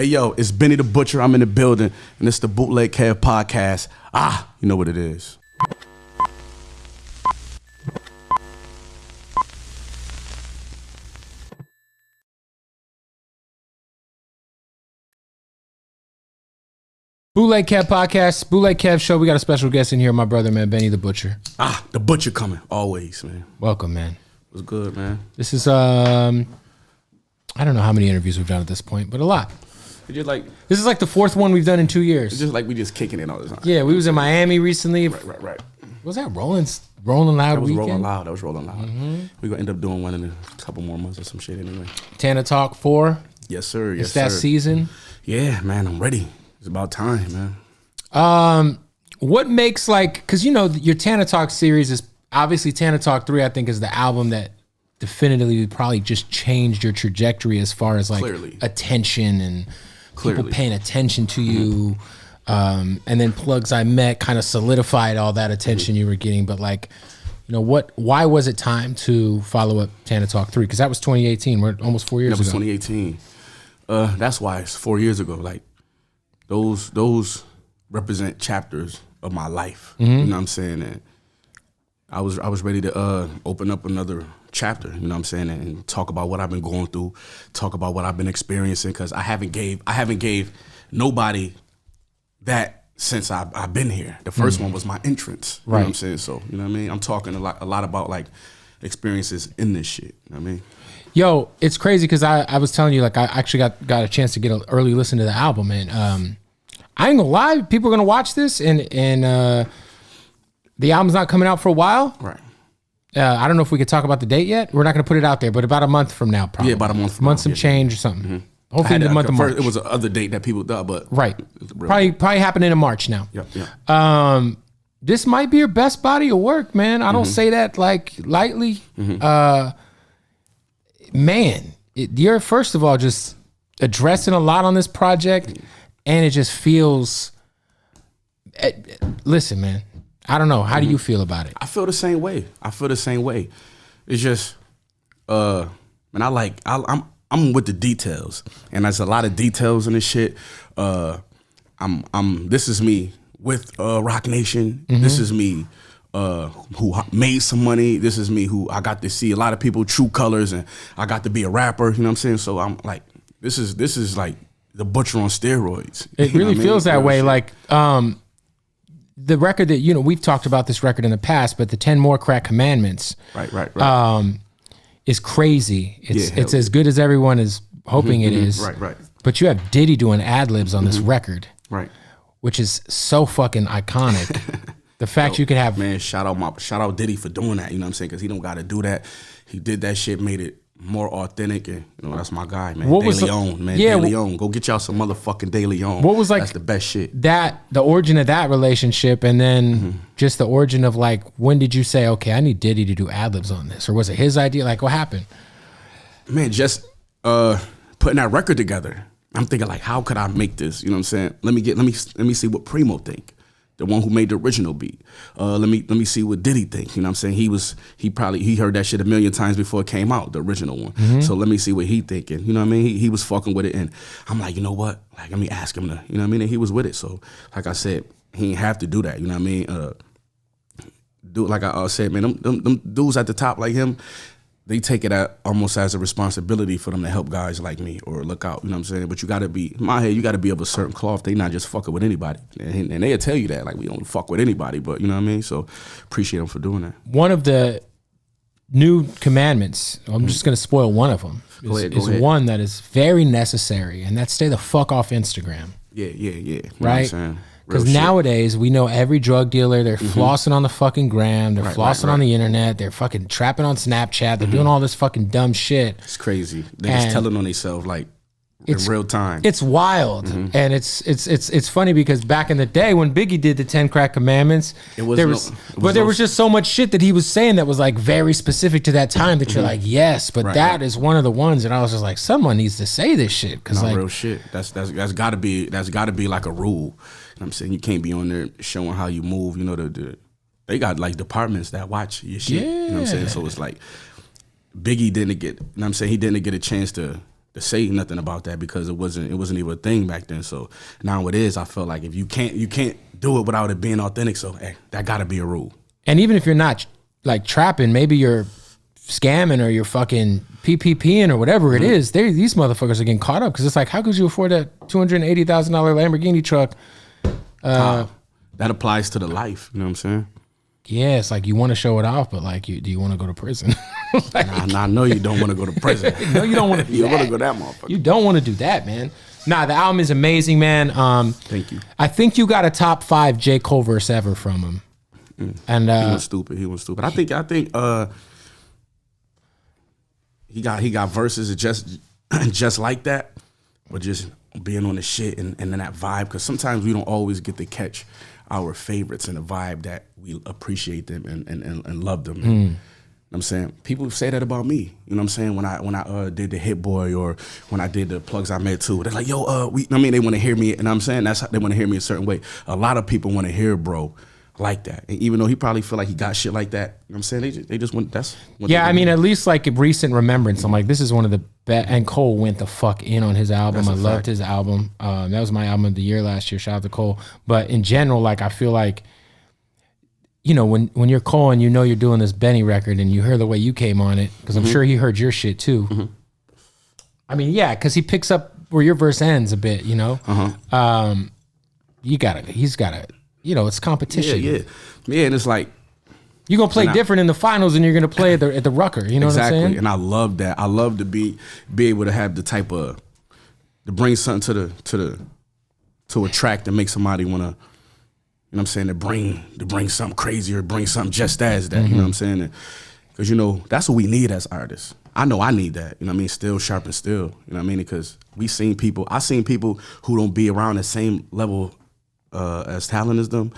Hey, yo, it's Benny the Butcher. I'm in the building, and it's the Bootleg Kev Podcast. You know what it is. Bootleg Kev Podcast, Bootleg Kev Show. We got a special guest in here, my brother, man, Benny the Butcher. The Butcher coming, always, man. Welcome, man. What's good, man? This is, I don't know how many interviews we've done at this point, but a lot. This is like the fourth one we've done in 2 years. It's just like we just kicking it all the time. Yeah, we was in Miami recently. Right. Was that Rolling Loud That was weekend? That was Rolling Loud. Mm-hmm. We're going to end up doing one in a couple more months or some shit anyway. Tana Talk4. Yes, sir. It's that season. Yeah, man, I'm ready. It's about time, man. What makes because you know your Tana Talk series is obviously Tana Talk 3. I think is the album that definitively probably just changed your trajectory as far as like attention and people paying attention to you. And then Plugs I Met kind of solidified all that attention you were getting. But why was it time to follow up Tana Talk 3? Because that was 2018. We're almost 4 years ago. That was 2018. That's why it's 4 years ago. Like those represent chapters of my life. Mm-hmm. You know what I'm saying? And I was ready to open up another chapter, you know what I'm saying, and talk about what I've been going through, talk about what I've been experiencing, because I haven't gave nobody that since I've been here. The first one was my entrance, you know what I'm saying? So, you know what I mean? I'm talking a lot about like experiences in this shit, you know what I mean? Yo, it's crazy because I was telling you, like, I actually got a chance to get an early listen to the album, and I ain't gonna lie, people are gonna watch this, and the album's not coming out for a while. Right. I don't know if we could talk about the date yet. We're not going to put it out there, but about a month from now, probably. Yeah, about a month from now. Some change or something. Mm-hmm. Hopefully the month of March. It was another date that people thought, but... Right. Probably happening in March now. Yeah. This might be your best body of work, man. I don't say that like lightly. Mm-hmm. Man, you're first of all just addressing a lot on this project, and it just feels... Listen, man. I don't know. How do you feel about it? I feel the same way. It's just, man, I'm with the details, and there's a lot of details in this shit. This is me with Rock Nation. Mm-hmm. This is me who made some money. This is me who I got to see a lot of people true colors, and I got to be a rapper. You know what I'm saying? So I'm like, this is like the Butcher on steroids. It really feels that way. Like, the record that, we've talked about this record in the past, but the 10 More Crack Commandments, right. Is crazy. It's as good as everyone is hoping it is. Right. But you have Diddy doing ad-libs on this record, right, which is so fucking iconic. The fact you can have... Man, shout out Diddy for doing that, you know what I'm saying? Because he don't got to do that. He did that shit, made it more authentic, and that's my guy, man. De Leon, man. Yeah, De Leon. Go get y'all some motherfucking De Leon. What was that's the best shit. The origin of that relationship, and then just the origin of like, when did you say, okay, I need Diddy to do ad-libs on this? Or was it his idea? Like, what happened? Man, just putting that record together. I'm thinking like, how could I make this? You know what I'm saying? Let me see what Primo think. The one who made the original beat. Let me see what Diddy think. You know what I'm saying? He heard that shit a million times before it came out, the original one. Mm-hmm. So let me see what he thinking. You know what I mean? He was fucking with it, and I'm like, you know what? Like, let me ask him to, you know what I mean? And he was with it. So like I said, he ain't have to do that. You know what I mean? Like I said, man, them dudes at the top like him, they take it almost as a responsibility for them to help guys like me or look out, you know what I'm saying? But you gotta be, in my head, you gotta be of a certain cloth. They not just fucking with anybody. And they'll tell you that, like, we don't fuck with anybody, but you know what I mean? So appreciate them for doing that. One of the new commandments, I'm just gonna spoil one of them, is one that is very necessary, and that's stay the fuck off Instagram. Yeah. You know right? what I'm saying? Because nowadays, we know every drug dealer, they're flossing on the fucking gram, they're flossing on the internet, they're fucking trapping on Snapchat, they're doing all this fucking dumb shit. It's crazy. They're just telling on themselves like in real time. It's wild. And it's funny because back in the day when Biggie did the 10 Crack Commandments, there was just so much shit that he was saying that was like very specific to that time that you're like, yes, but that is one of the ones. And I was just like, someone needs to say this shit. Cause like real shit. That's gotta be like a rule. You know what I'm saying? You can't be on there showing how you move. You know, they got like departments that watch your shit. Yeah. You know what I'm saying? So it's like Biggie didn't get, you know what I'm saying? He didn't get a chance to to say nothing about that because it wasn't even a thing back then. So now it is. I feel like if you can't do it without it being authentic. So hey, that got to be a rule. And even if you're not like trapping, maybe you're scamming or you're fucking PPPing or whatever it is, these motherfuckers are getting caught up because it's like, how could you afford that $280,000 Lamborghini truck? That applies to the life. You know what I'm saying? Yeah, it's like you want to show it off, but like, do you want to go to prison? Like, nah, I know you don't want to go to prison. No, you don't want to do that. You want to go that motherfucker. You don't want to do that, man. Nah, the album is amazing, man. Thank you. I think you got a top 5 J. Cole verse ever from him. And he was stupid. I think he got verses just like that, but just being on the shit and in that vibe. Because sometimes we don't always get to catch our favorites in the vibe that we appreciate them and love them. You know what I'm saying? People say that about me. You know what I'm saying? When I did the Hit Boy or when I did the Plugs I Met Too, they're like, yo, they want to hear me, and I'm saying that's how they want to hear me a certain way. A lot of people want to hear bro like that, and even though he probably feel like he got shit like that, you know what I'm saying? They just want, that's what. Yeah, I mean, at least like a recent remembrance, I'm like, this is one of the best. And Cole went the fuck in on his album. I loved his album. That was my album of the year last year. Shout out to Cole. But in general, like, I feel like, you know, when you're Cole and you know you're doing this Benny record and you hear the way you came on it, because I'm sure he heard your shit too. I mean, yeah, because he picks up where your verse ends a bit, you know. He's gotta. You know, it's competition. Yeah, and it's like you're gonna play different in the finals than you're gonna play at the Rucker. You know what I'm saying? And I love that. I love to be able to have the type of to bring something to attract and make somebody wanna. You know what I'm saying? To bring something crazy or bring something just as that. You know what I'm saying? Because you know that's what we need as artists. I know I need that. You know what I mean? Still sharp and still. You know what I mean? Because I seen people who don't be around the same level as talent as them,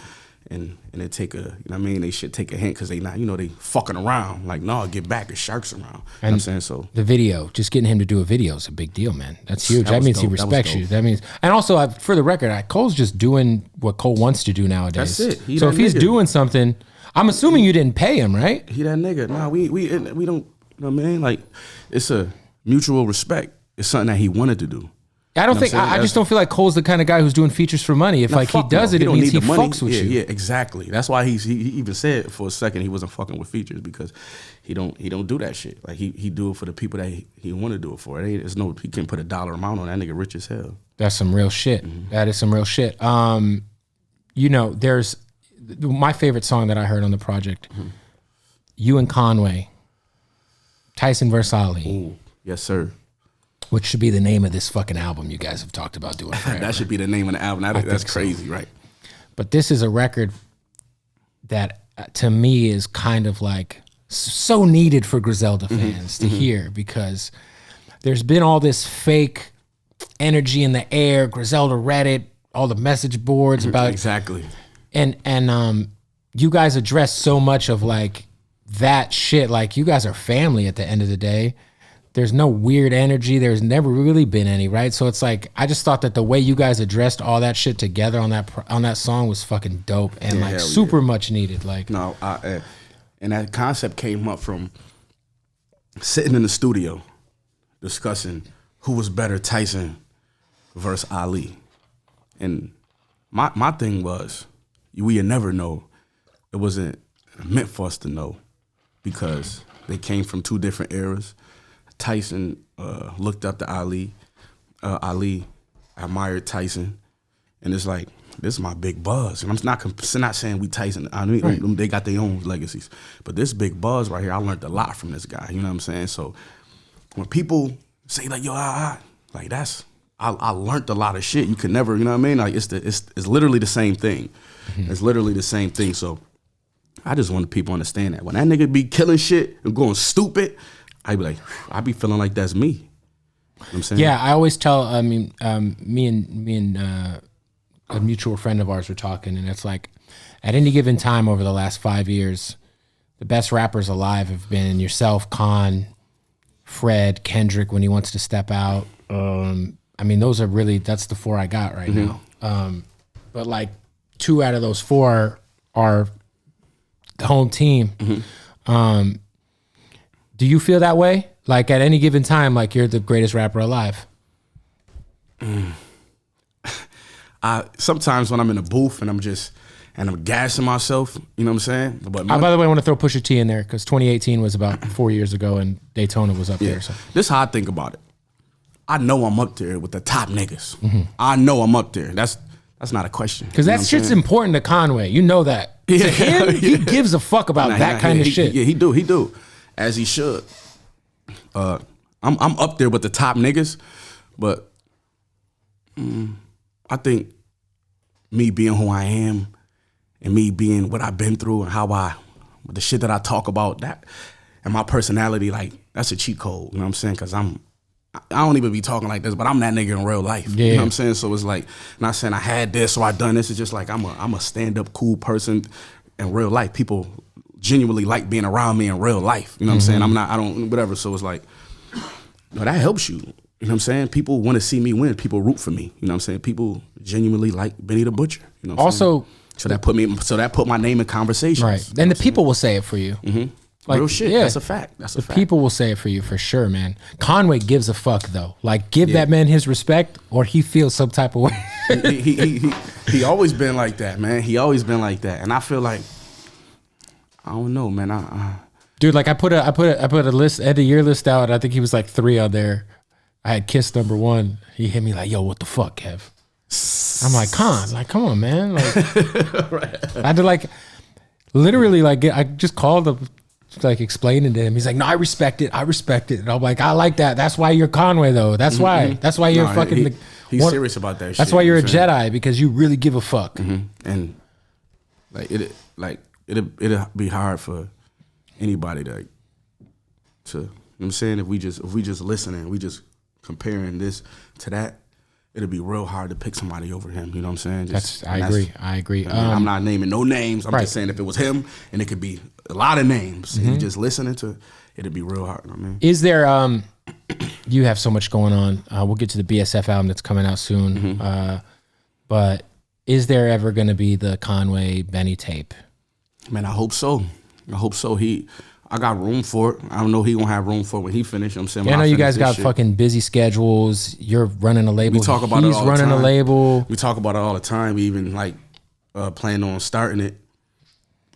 and they take a, you know what I mean, they should take a hint because they not, you know, they fucking around. Like, no, get back, there's sharks around. You know what I'm saying? So the video, just getting him to do a video is a big deal, man. That's huge. That means dope. He respects you. That means, and also for the record, Cole's just doing what Cole wants to do nowadays. That's it. So if he's doing something, I'm assuming you didn't pay him, right? He that nigga. Nah, we don't, you know what I mean? Like, it's a mutual respect. It's something that he wanted to do. I don't think, I just don't feel like Cole's the kind of guy who's doing features for money. If he does it, it means he fucks with you. Yeah, exactly. That's why he even said for a second he wasn't fucking with features, because he don't do that shit. Like he do it for the people that he want to do it for. He can't put a dollar amount on that nigga rich as hell. That's some real shit. That is some real shit. You know, there's my favorite song that I heard on the project, You and Conway, Tyson vs. Ali. Ooh, yes, sir. Which should be the name of this fucking album you guys have talked about doing forever. That should be the name of the album. That's crazy, right? But this is a record that, to me, is kind of like so needed for Griselda fans to hear, because there's been all this fake energy in the air. Griselda Reddit, all the message boards about exactly, and you guys address so much of like that shit. Like, you guys are family at the end of the day. There's no weird energy. There's never really been any, right? So it's like, I just thought that the way you guys addressed all that shit together on that song was fucking dope and super much needed. Like, no, and that concept came up from sitting in the studio discussing who was better, Tyson versus Ali, and my thing was, we'd never know. It wasn't meant for us to know, because they came from two different eras. Tyson looked up to Ali. Ali admired Tyson, and it's like, this is my big buzz. And I'm not saying we Tyson. I mean, they got their own legacies, but this big buzz right here, I learned a lot from this guy. You know what I'm saying? So when people say like, yo, like that's, I learned a lot of shit. You could never, you know what I mean? Like it's literally the same thing. It's literally the same thing. So I just want people to understand that when that nigga be killing shit and going stupid, I be like, I be feeling like that's me. You know what I'm saying? Yeah, I always tell, me and a mutual friend of ours were talking, and it's like, at any given time over the last 5 years, the best rappers alive have been yourself, Con, Fred, Kendrick when he wants to step out. I mean, that's the 4 I got right now. But like 2 out of those 4 are the home team. Do you feel that way? Like at any given time, like you're the greatest rapper alive. Sometimes when I'm in a booth and I'm gassing myself, you know what I'm saying? But by the way, I want to throw Pusha T in there because 2018 was about 4 years ago and Daytona was up there. So this is how I think about it. I know I'm up there with the top niggas. I know I'm up there. That's not a question. Because that shit's important to Conway. You know that. To him, he gives a fuck about that kind of shit. Yeah, he do. As he should. I'm up there with the top niggas, but I think me being who I am and me being what I've been through and the shit that I talk about, that and my personality, like that's a cheat code. You know what I'm saying? Because I don't even be talking like this, but I'm that nigga in real life. Yeah. You know what I'm saying? So it's like, not saying I had this or I done this. It's just like I'm a stand-up cool person in real life. People genuinely like being around me in real life. You know what I'm saying? I don't, whatever. So it's like, that helps you. You know what I'm saying? People want to see me win. People root for me. You know what I'm saying? People genuinely like Benny the Butcher. You know what I'm saying? So that put my name in conversations. Right. And the people will say it for you. Like, real shit. Yeah. That's a fact. The people will say it for you for sure, man. Conway gives a fuck though. Like, give that man his respect, or he feels some type of way. he always been like that, man. He always been like that, and I feel like I don't know, man. Dude, like I put a list, end of year list out. I think he was like 3 on there. I had Kiss number 1. He hit me like, "Yo, what the fuck, Kev?" I'm like, come on, man. Like, I had to like, literally, like, I just called him, like, explaining to him. He's like, "No, I respect it. And I'm like, I like that. That's why you're Conway, though. That's why. That's why you're fucking. He's serious about that shit. That's why you're a Jedi, because you really give a fuck. And it'll be hard for anybody to you know what I'm saying, if we just listening, we just comparing this to that, it'll be real hard to pick somebody over him. You know what I'm saying? I agree. I'm not naming no names. I'm just saying if it was him, and it could be a lot of names, and you just listening to, it'll be real hard. You know what I mean? Is there? You have so much going on. We'll get to the BSF album that's coming out soon. But is there ever going to be the Conway Benny tape? Man, I hope so. I got room for it. I don't know he gonna have room for it when he finish. I'm saying, I know you guys got fucking busy schedules. You're running a label. We talk about it all the time. He's running a label. We talk about it all the time. We even like plan on starting it.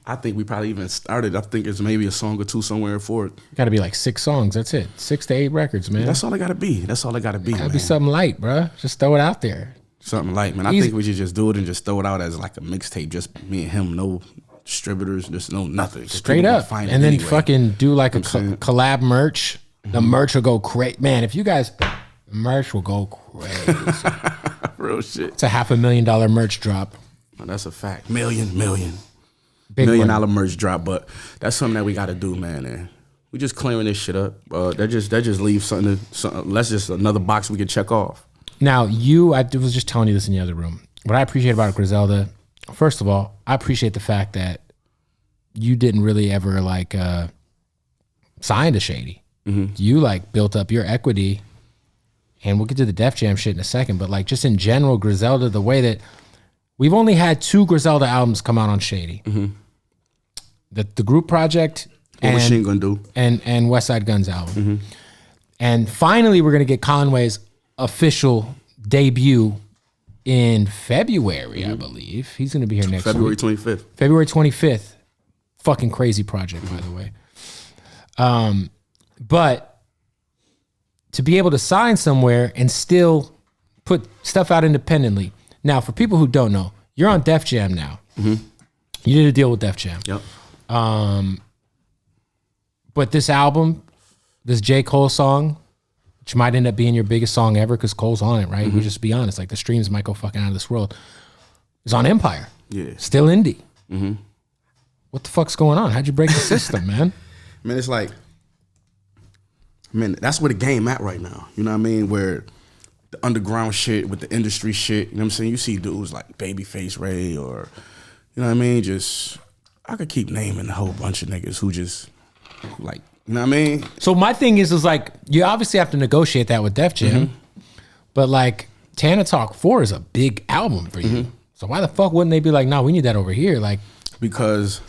I think we probably even started. I think it's maybe a song or 2 somewhere for it. Got to be like 6 songs. That's it. 6 to 8 records, man. That's all it got to be. Gotta be something light, bro. Just throw it out there. Something light, man. I think we should just do it and just throw it out as like a mixtape. Just me and him, no distributors, just no nothing. Straight up. And then fucking do like a collab merch. The merch will go crazy. Man, if you guys, the merch will go crazy. Real shit. It's a $500,000 merch drop. Oh, that's a fact. Million. Big $1 million money. merch drop. But that's something that we got to do, man. And we just clearing this shit up. That just leaves something. That's just another box we can check off. Now, I was just telling you this in the other room. What I appreciate about Griselda, first of all, I appreciate the fact that you didn't really ever like sign to Shady. You like built up your equity, and we'll get to the Def Jam shit in a second, but like just in general, Griselda, the way that we've only had 2 Griselda albums come out on Shady. The group project and Machine Gun Do and West Side Gun's album. And finally we're gonna get Conway's official debut in February, I believe. He's going to be here next February week. 25th. February 25th. Fucking crazy project, by the way. But to be able to sign somewhere and still put stuff out independently. Now, for people who don't know, you're on Def Jam now. You did a deal with Def Jam. Yep. But this album, this J. Cole song, which might end up being your biggest song ever because Cole's on it, right? We just be honest. Like, the streams might go fucking out of this world. It's on Empire. Yeah. Still indie. What the fuck's going on? How'd you break the system, man? Man, it's like, man, that's where the game at right now. You know what I mean? Where the underground shit with the industry shit, you know what I'm saying? You see dudes like Babyface Ray or, you know what I mean? Just, I could keep naming a whole bunch of niggas who just, like, you know what I mean? So my thing is like, you obviously have to negotiate that with Def Jam, but like, Tana Talk4 is a big album for you. So why the fuck wouldn't they be like, nah, we need that over here? Like, because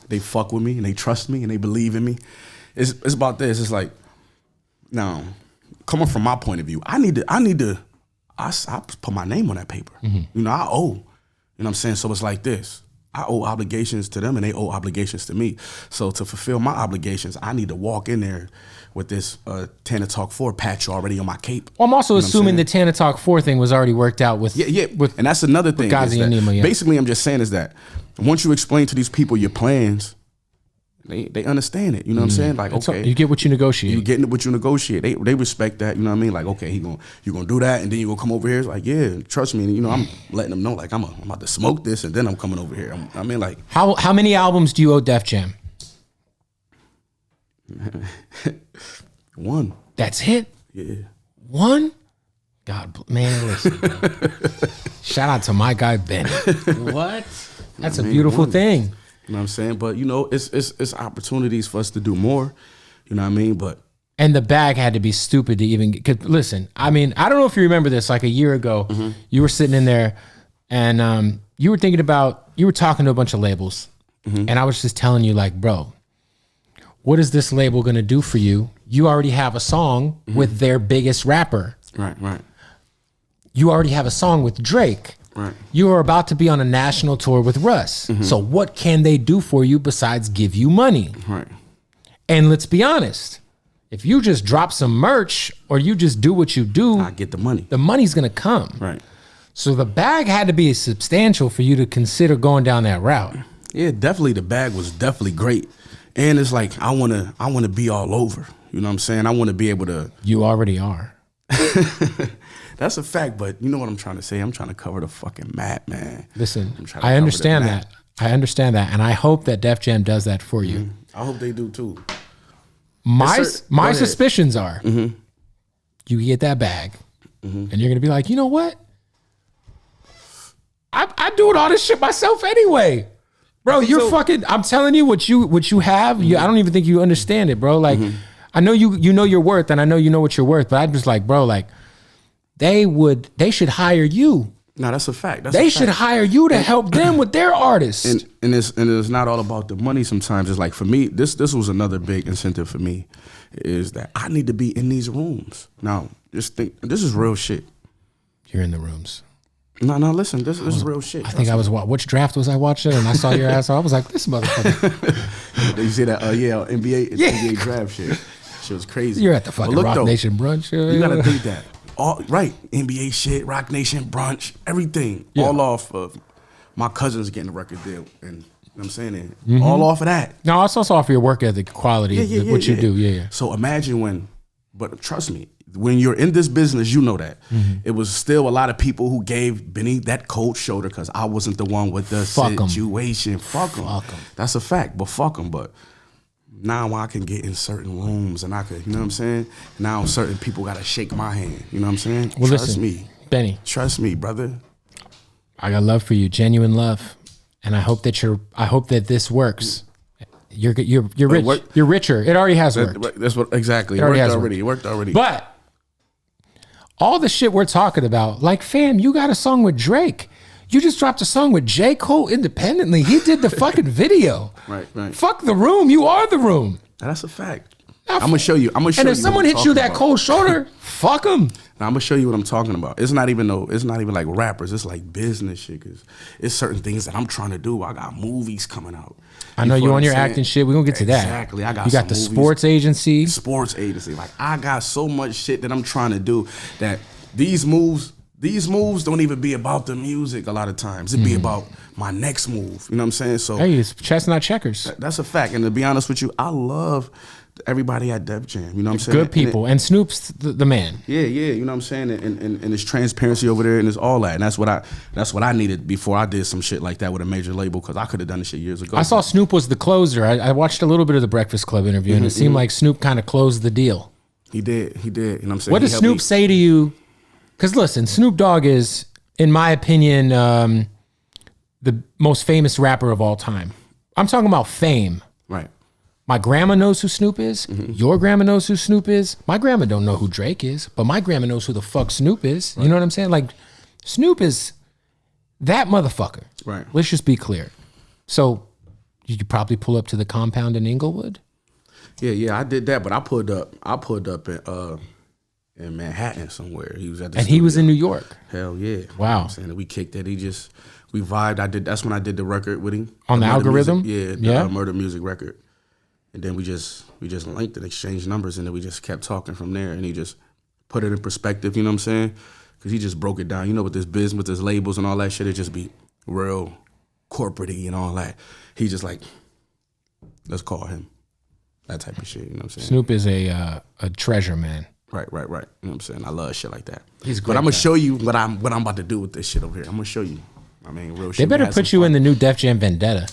they fuck with me and they trust me and they believe in me. It's about this. It's like, Now, coming from my point of view, I put my name on that paper. You know, I owe. You know what I'm saying? So it's like this. I owe obligations to them and they owe obligations to me. So to fulfill my obligations, I need to walk in there with this Tana Talk4 patch already on my cape. Well, I'm also assuming the Tana Talk4 thing was already worked out with... Yeah. And that's another thing. Gazi and Nima, Basically, I'm just saying is that once you explain to these people your plans, they understand it. You know what I'm saying? Like, okay. You get what you negotiate. You get what you negotiate. They respect that. You know what I mean? Like, okay, you're gonna do that, and then you're gonna come over here. It's like, yeah, trust me. And, you know, I'm letting them know, like, I'm about to smoke this, and then I'm coming over here. I mean, like, how many albums do you owe Def Jam? 1. That's it? Yeah. 1? God, man, listen. Shout out to my guy Benny. What? That's a beautiful thing. You know what I'm saying? But, you know, it's opportunities for us to do more. You know what I mean? And the bag had to be stupid to even get. Cause listen, I mean, I don't know if you remember this, like a year ago, you were sitting in there and you were talking to a bunch of labels. And I was just telling you, like, bro, what is this label gonna do for you? You already have a song with their biggest rapper. Right. You already have a song with Drake. Right. You are about to be on a national tour with Russ. So what can they do for you besides give you money? Right. And let's be honest, if you just drop some merch or you just do what you do, I get the money. The money's gonna come. Right. So the bag had to be substantial for you to consider going down that route. Yeah, definitely the bag was definitely great. And it's like I wanna be all over. You know what I'm saying? I wanna be able to. You already are. That's a fact, but you know what I'm trying to say? I'm trying to cover the fucking map, man. Listen, I understand that. I understand that. And I hope that Def Jam does that for you. I hope they do too. My suspicions are you get that bag and you're going to be like, you know what? I doing all this shit myself anyway. Bro, you're fucking, I'm telling you what you have. I don't even think you understand it, bro. Like, I know you know your worth and I know you know what you're worth, but I'm just like, bro, like, they should hire you. No, that's a fact. They should hire you to help them with their artists. And it's not all about the money sometimes. It's like, for me, this was another big incentive for me, is that I need to be in these rooms. Now, just think, this is real shit. You're in the rooms. No, listen, this is real shit. I think I was, which draft was I watching? And I saw your ass. I was like, this motherfucker. You see that? NBA draft shit. Shit was crazy. You're at the fucking Rock Nation brunch. You gotta think that. All right, NBA shit, Rock Nation brunch, everything, all off of my cousins getting a record deal, and you know what I'm saying, all off of that. No, it's also off of your work ethic, quality, what you do. Yeah. So imagine but trust me, when you're in this business, you know that it was still a lot of people who gave Benny that cold shoulder because I wasn't the one with the situation. Fuck them. That's a fact, but fuck them. But now I can get in certain rooms and I could, you know what I'm saying? Now certain people got to shake my hand. You know what I'm saying? Well, trust me. Benny. Trust me, brother. I got love for you, genuine love. And I hope that this works. You're rich. You're richer. It already has worked. That's what exactly. It worked already. But all the shit we're talking about, like, fam, you got a song with Drake. You just dropped a song with J. Cole independently. He did the fucking video. Right. Fuck the room. You are the room. That's a fact. I'm gonna show you. And if someone hits you that cold shoulder, fuck them. Now I'm gonna show you what I'm talking about. It's not even like rappers. It's like business shit. Cause it's certain things that I'm trying to do. I got movies coming out. I know you on your acting shit. We're gonna get to that. Exactly. I got. You got the sports agency. Like, I got so much shit that I'm trying to do that these moves don't even be about the music a lot of times. It be about my next move. You know what I'm saying? So hey, it's chess, not checkers. That's a fact. And to be honest with you, I love everybody at Def Jam. You know what I'm saying? Good people. And Snoop's the man. Yeah. You know what I'm saying? And there's transparency over there and there's all that. And that's what I needed before I did some shit like that with a major label, because I could have done this shit years ago. I saw Snoop was the closer. I watched a little bit of the Breakfast Club interview and it seemed like Snoop kind of closed the deal. He did. You know what I'm saying? What does Snoop say to you? Because listen, Snoop Dogg is, in my opinion, the most famous rapper of all time. I'm talking about fame. Right. My grandma knows who Snoop is. Your grandma knows who Snoop is. My grandma don't know who Drake is, but my grandma knows who the fuck Snoop is. Right. You know what I'm saying? Like, Snoop is that motherfucker. Right. Let's just be clear. So, did you probably pull up to the compound in Inglewood? Yeah, I did that, but I pulled up in Manhattan somewhere. He was at the And studio. he was in New York. Hell yeah. Wow. You know what I'm saying? We kicked it. We vibed. That's when I did the record with him. On the Algorithm? The Murder Music record. And then we just linked and exchanged numbers, and then we just kept talking from there, and he just put it in perspective, you know what I'm saying? Because he just broke it down. You know, with this business, with his labels and all that shit, it just be real corporate-y and all that. He just like, let's call him. That type of shit, you know what I'm saying? Snoop is a treasure, man. Right. You know what I'm saying? I love shit like that. He's great. But I'm gonna show you what I'm about to do with this shit over here. I'm gonna show you. I mean, real shit. They better put you in the new Def Jam Vendetta.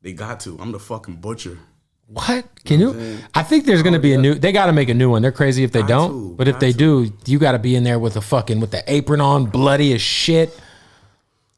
They got to. I'm the fucking butcher. What? Can you? I think there's gonna be a new. They got to make a new one. They're crazy if they don't. But if they do, you got to be in there with the apron on, bloody as shit.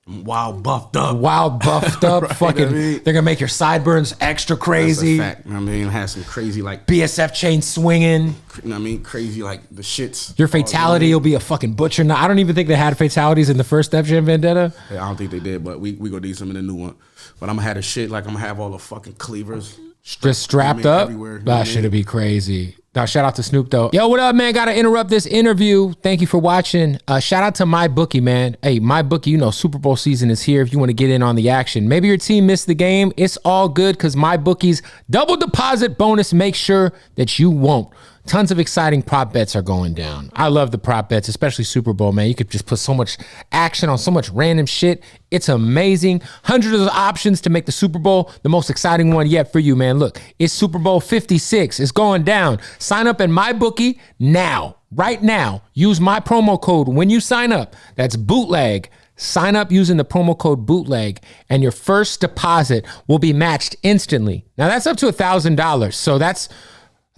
Wild buffed up. Right, fucking. I mean, they're gonna make your sideburns extra crazy. That's a fact. I mean, have some crazy like BSF chain swinging. You know what I mean? Crazy like the shits. Your fatality will be a fucking butcher. Now, I don't even think they had fatalities in the first Def Jam Vendetta. Yeah, I don't think they did, but we gonna need some in the new one. But I'm gonna have the shit like I'm gonna have all the fucking cleavers just strapped up. Everywhere. That shit'd be crazy. Now, shout out to Snoop though. Yo, what up, man? Gotta interrupt this interview. Thank you for watching. Shout out to MyBookie, man. Hey, MyBookie, you know Super Bowl season is here. If you want to get in on the action, maybe your team missed the game. It's all good because MyBookie's double deposit bonus makes sure that you won't. Tons of exciting prop bets are going down. I love the prop bets, especially Super Bowl, man. You could just put so much action on so much random shit. It's amazing. Hundreds of options to make the Super Bowl the most exciting one yet for you, man. Look, it's Super Bowl 56. It's going down. Sign up at MyBookie now. Right now. Use my promo code when you sign up. That's Bootleg. Sign up using the promo code BOOTLEG, and your first deposit will be matched instantly. Now, that's up to $1,000. So that's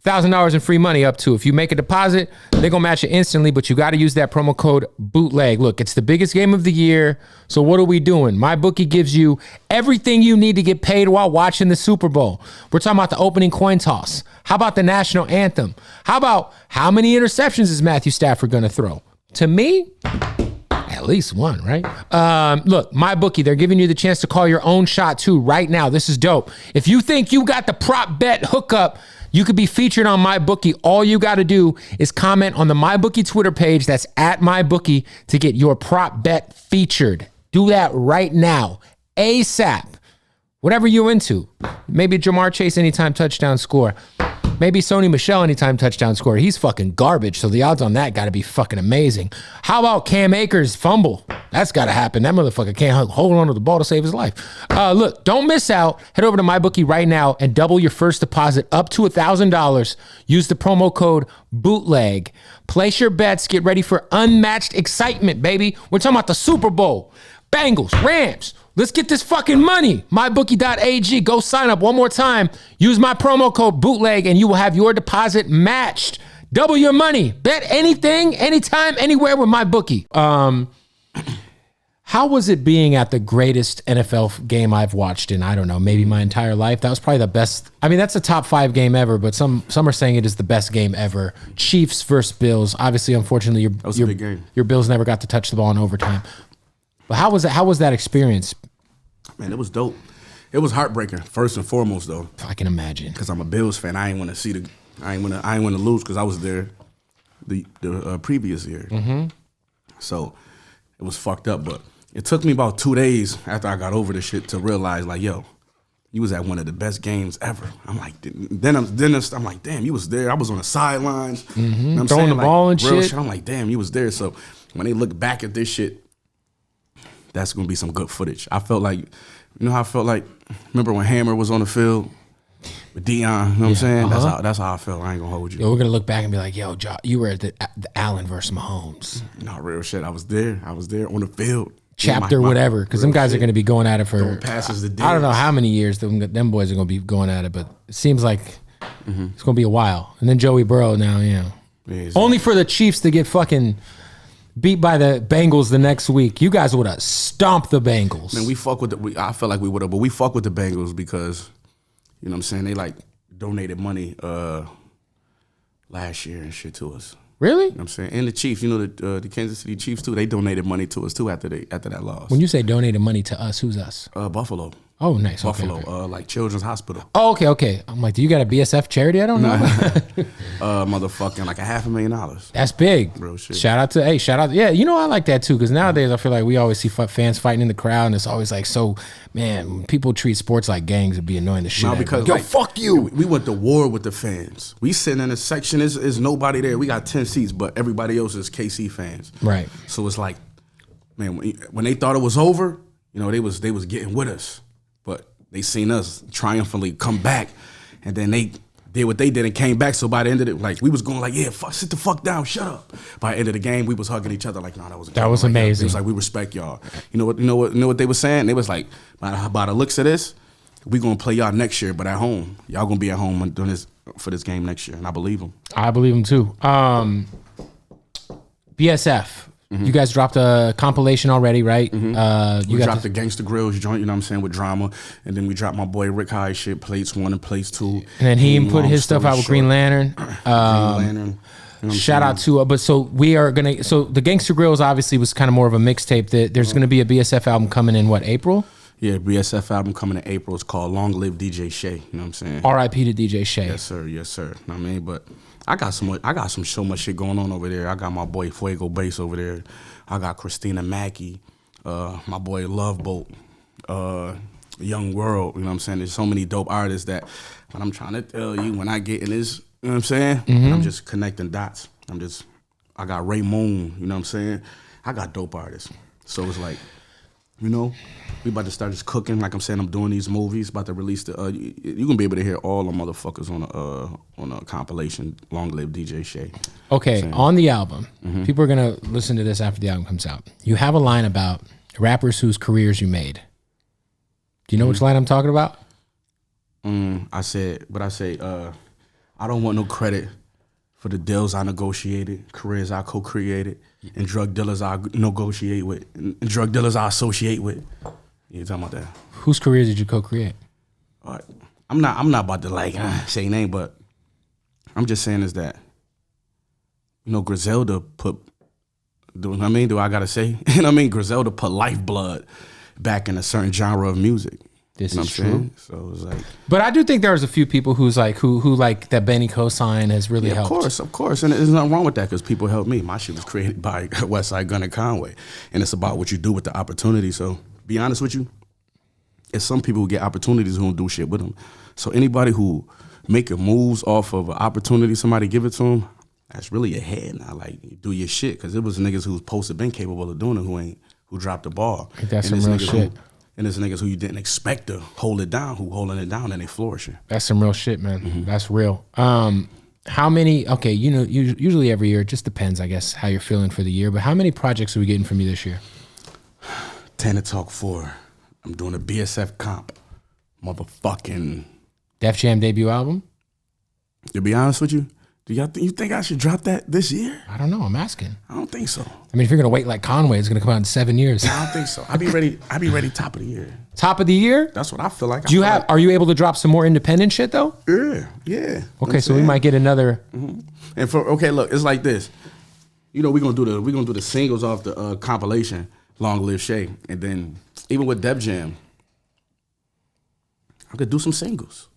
$1,000 in free money up to. If you make a deposit, they're going to match it instantly, but you got to use that promo code BOOTLEG. Look, it's the biggest game of the year, so what are we doing? MyBookie gives you everything you need to get paid while watching the Super Bowl. We're talking about the opening coin toss. How about the national anthem? How about how many interceptions is Matthew Stafford going to throw? To me, at least one, right? Look, MyBookie, they're giving you the chance to call your own shot too right now. This is dope. If you think you got the prop bet hookup, you could be featured on MyBookie. All you got to do is comment on the MyBookie Twitter page that's at MyBookie to get your prop bet featured. Do that right now. ASAP. Whatever you're into. Maybe Jamar Chase anytime touchdown score. Maybe Sony Michel anytime touchdown score. He's fucking garbage, so the odds on that got to be fucking amazing. How about Cam Akers fumble? That's got to happen. That motherfucker can't hold on to the ball to save his life. Look, don't miss out. Head over to MyBookie right now and double your first deposit up to $1,000. Use the promo code BOOTLEG. Place your bets. Get ready for unmatched excitement, baby. We're talking about the Super Bowl. Bengals, Rams. Let's get this fucking money. MyBookie.ag. Go sign up one more time. Use my promo code BOOTLEG and you will have your deposit matched. Double your money. Bet anything, anytime, anywhere with MyBookie. How was it being at the greatest NFL game I've watched in, I don't know, maybe my entire life? That was probably the best. I mean, that's a top 5 game ever, but some are saying it is the best game ever. Chiefs versus Bills. Obviously, unfortunately, a big game. Your Bills never got to touch the ball in overtime. But how was it? How was that experience? Man, it was dope. It was heartbreaking, first and foremost, though. I can imagine. Because I'm a Bills fan. I ain't want to lose because I was there the previous year. Mm-hmm. So it was fucked up. But it took me about 2 days after I got over the shit to realize, like, yo, you was at one of the best games ever. I'm like, I'm like, damn, you was there. I was on the sidelines. Mm-hmm. You know what I'm throwing saying? the ball like, and shit. I'm like, damn, you was there. So when they look back at this shit, that's gonna be some good footage. I felt like, you know how I felt like, remember when Hammer was on the field with Deion, you know what I'm saying? Uh-huh. That's how I felt. I ain't gonna hold you. Yo, we're gonna look back and be like, yo, you were at the Allen versus Mahomes. No, real shit. I was there on the field. Chapter whatever, because them guys are gonna be going at it for passes the I don't know how many years them boys are gonna be going at it, but it seems like it's gonna be a while. And then Joey Burrow now, you know. Yeah, exactly. Only for the Chiefs to get fucking beat by the Bengals the next week. You guys would have stomped the Bengals. Man, we fuck with I felt like we would have, but we fuck with the Bengals because, you know what I'm saying, they like donated money last year and shit to us. Really? You know what I'm saying? And the Chiefs, you know, the Kansas City Chiefs too, they donated money to us too after that loss. When you say donated money to us, who's us? Buffalo. Oh, nice. Buffalo, Okay. like Children's Hospital. Oh, okay. I'm like, do you got a BSF charity? I don't know. Motherfucking like $500,000. That's big. Real shit. Shout out. Yeah, you know, I like that too, because nowadays I feel like we always see fans fighting in the crowd, and it's always like, so, man, when people treat sports like gangs, it'd be annoying the shit. No, because like, yo, fuck you. We went to war with the fans. We sitting in a section, is nobody there. We got 10 seats, but everybody else is KC fans. Right. So it's like, man, when they thought it was over, you know, they was getting with us. But they seen us triumphantly come back, and then they did what they did and came back. So by the end of it, like, we was going like, yeah, sit the fuck down, shut up. By the end of the game, we was hugging each other like, nah, that was amazing. It was like, we respect y'all. You know what they were saying? They was like, by the looks of this, we gonna play y'all next year, but at home. Y'all gonna be at home doing this for this game next year, and I believe them. I believe them too. BSF. Mm-hmm. You guys dropped a compilation already, right? Mm-hmm. We dropped the Gangsta Grills joint, you know what I'm saying, with Drama. And then we dropped my boy Rick High shit, Plates 1 and Plates 2. And then he put his stuff out with Green Lantern. Green Lantern. You know shout out to, but so we are going to, so the Gangsta Grills obviously was kind of more of a mixtape. There's going to be a BSF album coming in, what, April? Yeah, BSF album coming in April. It's called Long Live DJ Shay, you know what I'm saying? R.I.P. to DJ Shay. Yes, sir. You know what I mean? But I got so much shit going on over there. I got my boy Fuego Bass over there. I got Christina Mackey, my boy Love Boat, Young World, you know what I'm saying? There's so many dope artists that when I'm trying to tell you, when I get in this, you know what I'm saying? Mm-hmm. I'm just connecting dots. I got Ray Moon, you know what I'm saying? I got dope artists. So it's like, you know, we about to start just cooking. Like I'm saying, I'm doing these movies, about to release the, you're going to be able to hear all the motherfuckers on a compilation, Long Live DJ Shay. Okay, on the album, people are going to listen to this after the album comes out. You have a line about rappers whose careers you made. Do you know which line I'm talking about? I say, I don't want no credit for the deals I negotiated, careers I co-created, and drug dealers I negotiate with, and drug dealers I associate with. You talking about that? Whose careers did you co-create? I'm not about to say name, but I'm just saying is that, you know, Griselda put, do you know what I mean? Do I gotta say? You know what I mean? Griselda put lifeblood back in a certain genre of music. This you know is true. So it's like, but I do think there's a few people who like that Benny cosign has really helped. Of course, and there's nothing wrong with that because people helped me. My shit was created by Westside Gunn and Conway, and it's about what you do with the opportunity. So, be honest with you, it's some people who get opportunities who don't do shit with them. So anybody who making moves off of an opportunity, somebody give it to them, that's really ahead now. Like, you do your shit, because it was niggas who's supposed to been capable of doing it who dropped the ball. That's some real shit. And there's niggas who you didn't expect to hold it down, who holding it down and they flourishing. That's some real shit, man. Mm-hmm. That's real. How many, okay, you know, usually every year, it just depends, I guess, how you're feeling for the year, but how many projects are we getting from you this year? Tana Talk4. I'm doing a BSF comp. Motherfucking Def Jam debut album? To be honest with you, you think I should drop that this year? I don't know. I'm asking. I don't think so. I mean, if you're gonna wait like Conway, it's gonna come out in 7 years. I don't think so. I'll be ready top of the year. Top of the year? That's what I feel like. Are you able to drop some more independent shit though? Yeah. Okay, so we might get another. Mm-hmm. And look, it's like this. You know, we're gonna do the singles off the compilation, Long Live Shay, and then even with Def Jam, I could do some singles.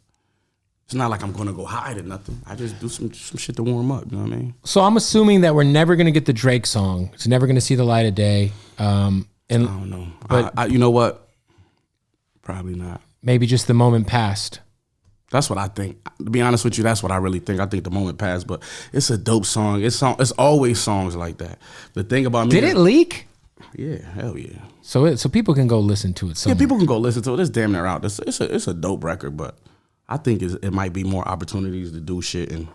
It's not like I'm gonna go hide or nothing. I just do some shit to warm up. You know what I mean? So I'm assuming that we're never gonna get the Drake song. It's never gonna see the light of day. And I don't know. But you know what? Probably not. Maybe just the moment passed. That's what I think. To be honest with you, that's what I really think. I think the moment passed, but it's a dope song. It's always songs like that. The thing about me, did it leak? Yeah, hell yeah. So people can go listen to it somewhere. Yeah, people can go listen to it. It's damn near out. It's a dope record, but I think it might be more opportunities to do shit, and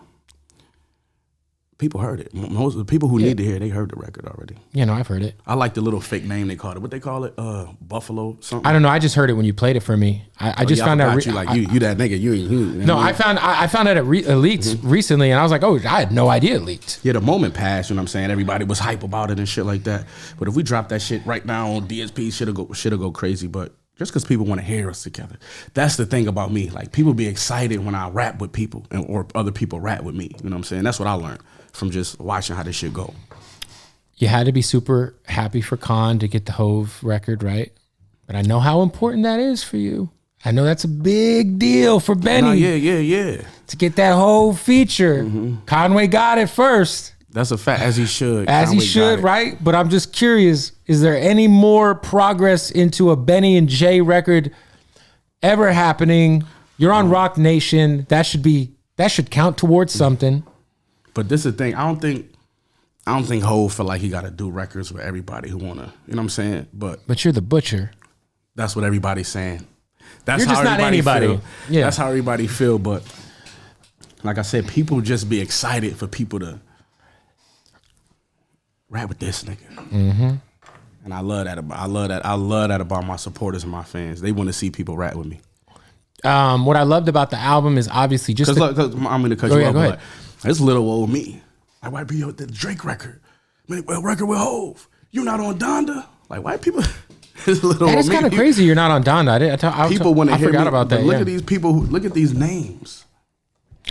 people heard it. Most of the people who need to hear it, they heard the record already. Yeah, no, I've heard it. I like the little fake name they called it. What they call it? Buffalo something? I don't know. I just heard it when you played it for me. I just found out. You that nigga. You no, I found out it leaked recently, and I was like, oh, I had no idea it leaked. Yeah, the moment passed, you know what I'm saying? Everybody was hype about it and shit like that. But if we drop that shit right now on DSP, shit'll go crazy. But just because people want to hear us together. That's the thing about me. Like, people be excited when I rap with people or other people rap with me. You know what I'm saying? That's what I learned from just watching how this shit go. You had to be super happy for Con to get the Hove record, right? But I know how important that is for you. I know that's a big deal for Benny. No, yeah. To get that whole feature. Conway got it first. That's a fact, as he should. As Conway he should, right? But I'm just curious, is there any more progress into a Benny and Jay record ever happening? You're on Rock Nation. That should count towards something. But this is the thing. I don't think Hov feel like he got to do records with everybody who wanna. You know what I'm saying? But you're the butcher. That's what everybody's saying. You're just not anybody. Feel. Yeah, that's how everybody feel. But like I said, people just be excited for people to rap with this nigga. Mm-hmm. And I love that about my supporters and my fans. They want to see people rap with me. What I loved about the album is obviously just I'm gonna cut you off. Like, it's little old me. Like, why be with the Drake record? I mean, well, record with Hov. You not on Donda? Like, white people. It's little. That is kind of crazy. You're not on Donda. People want to hear forgot me, about that. Look at these people. Look at these names.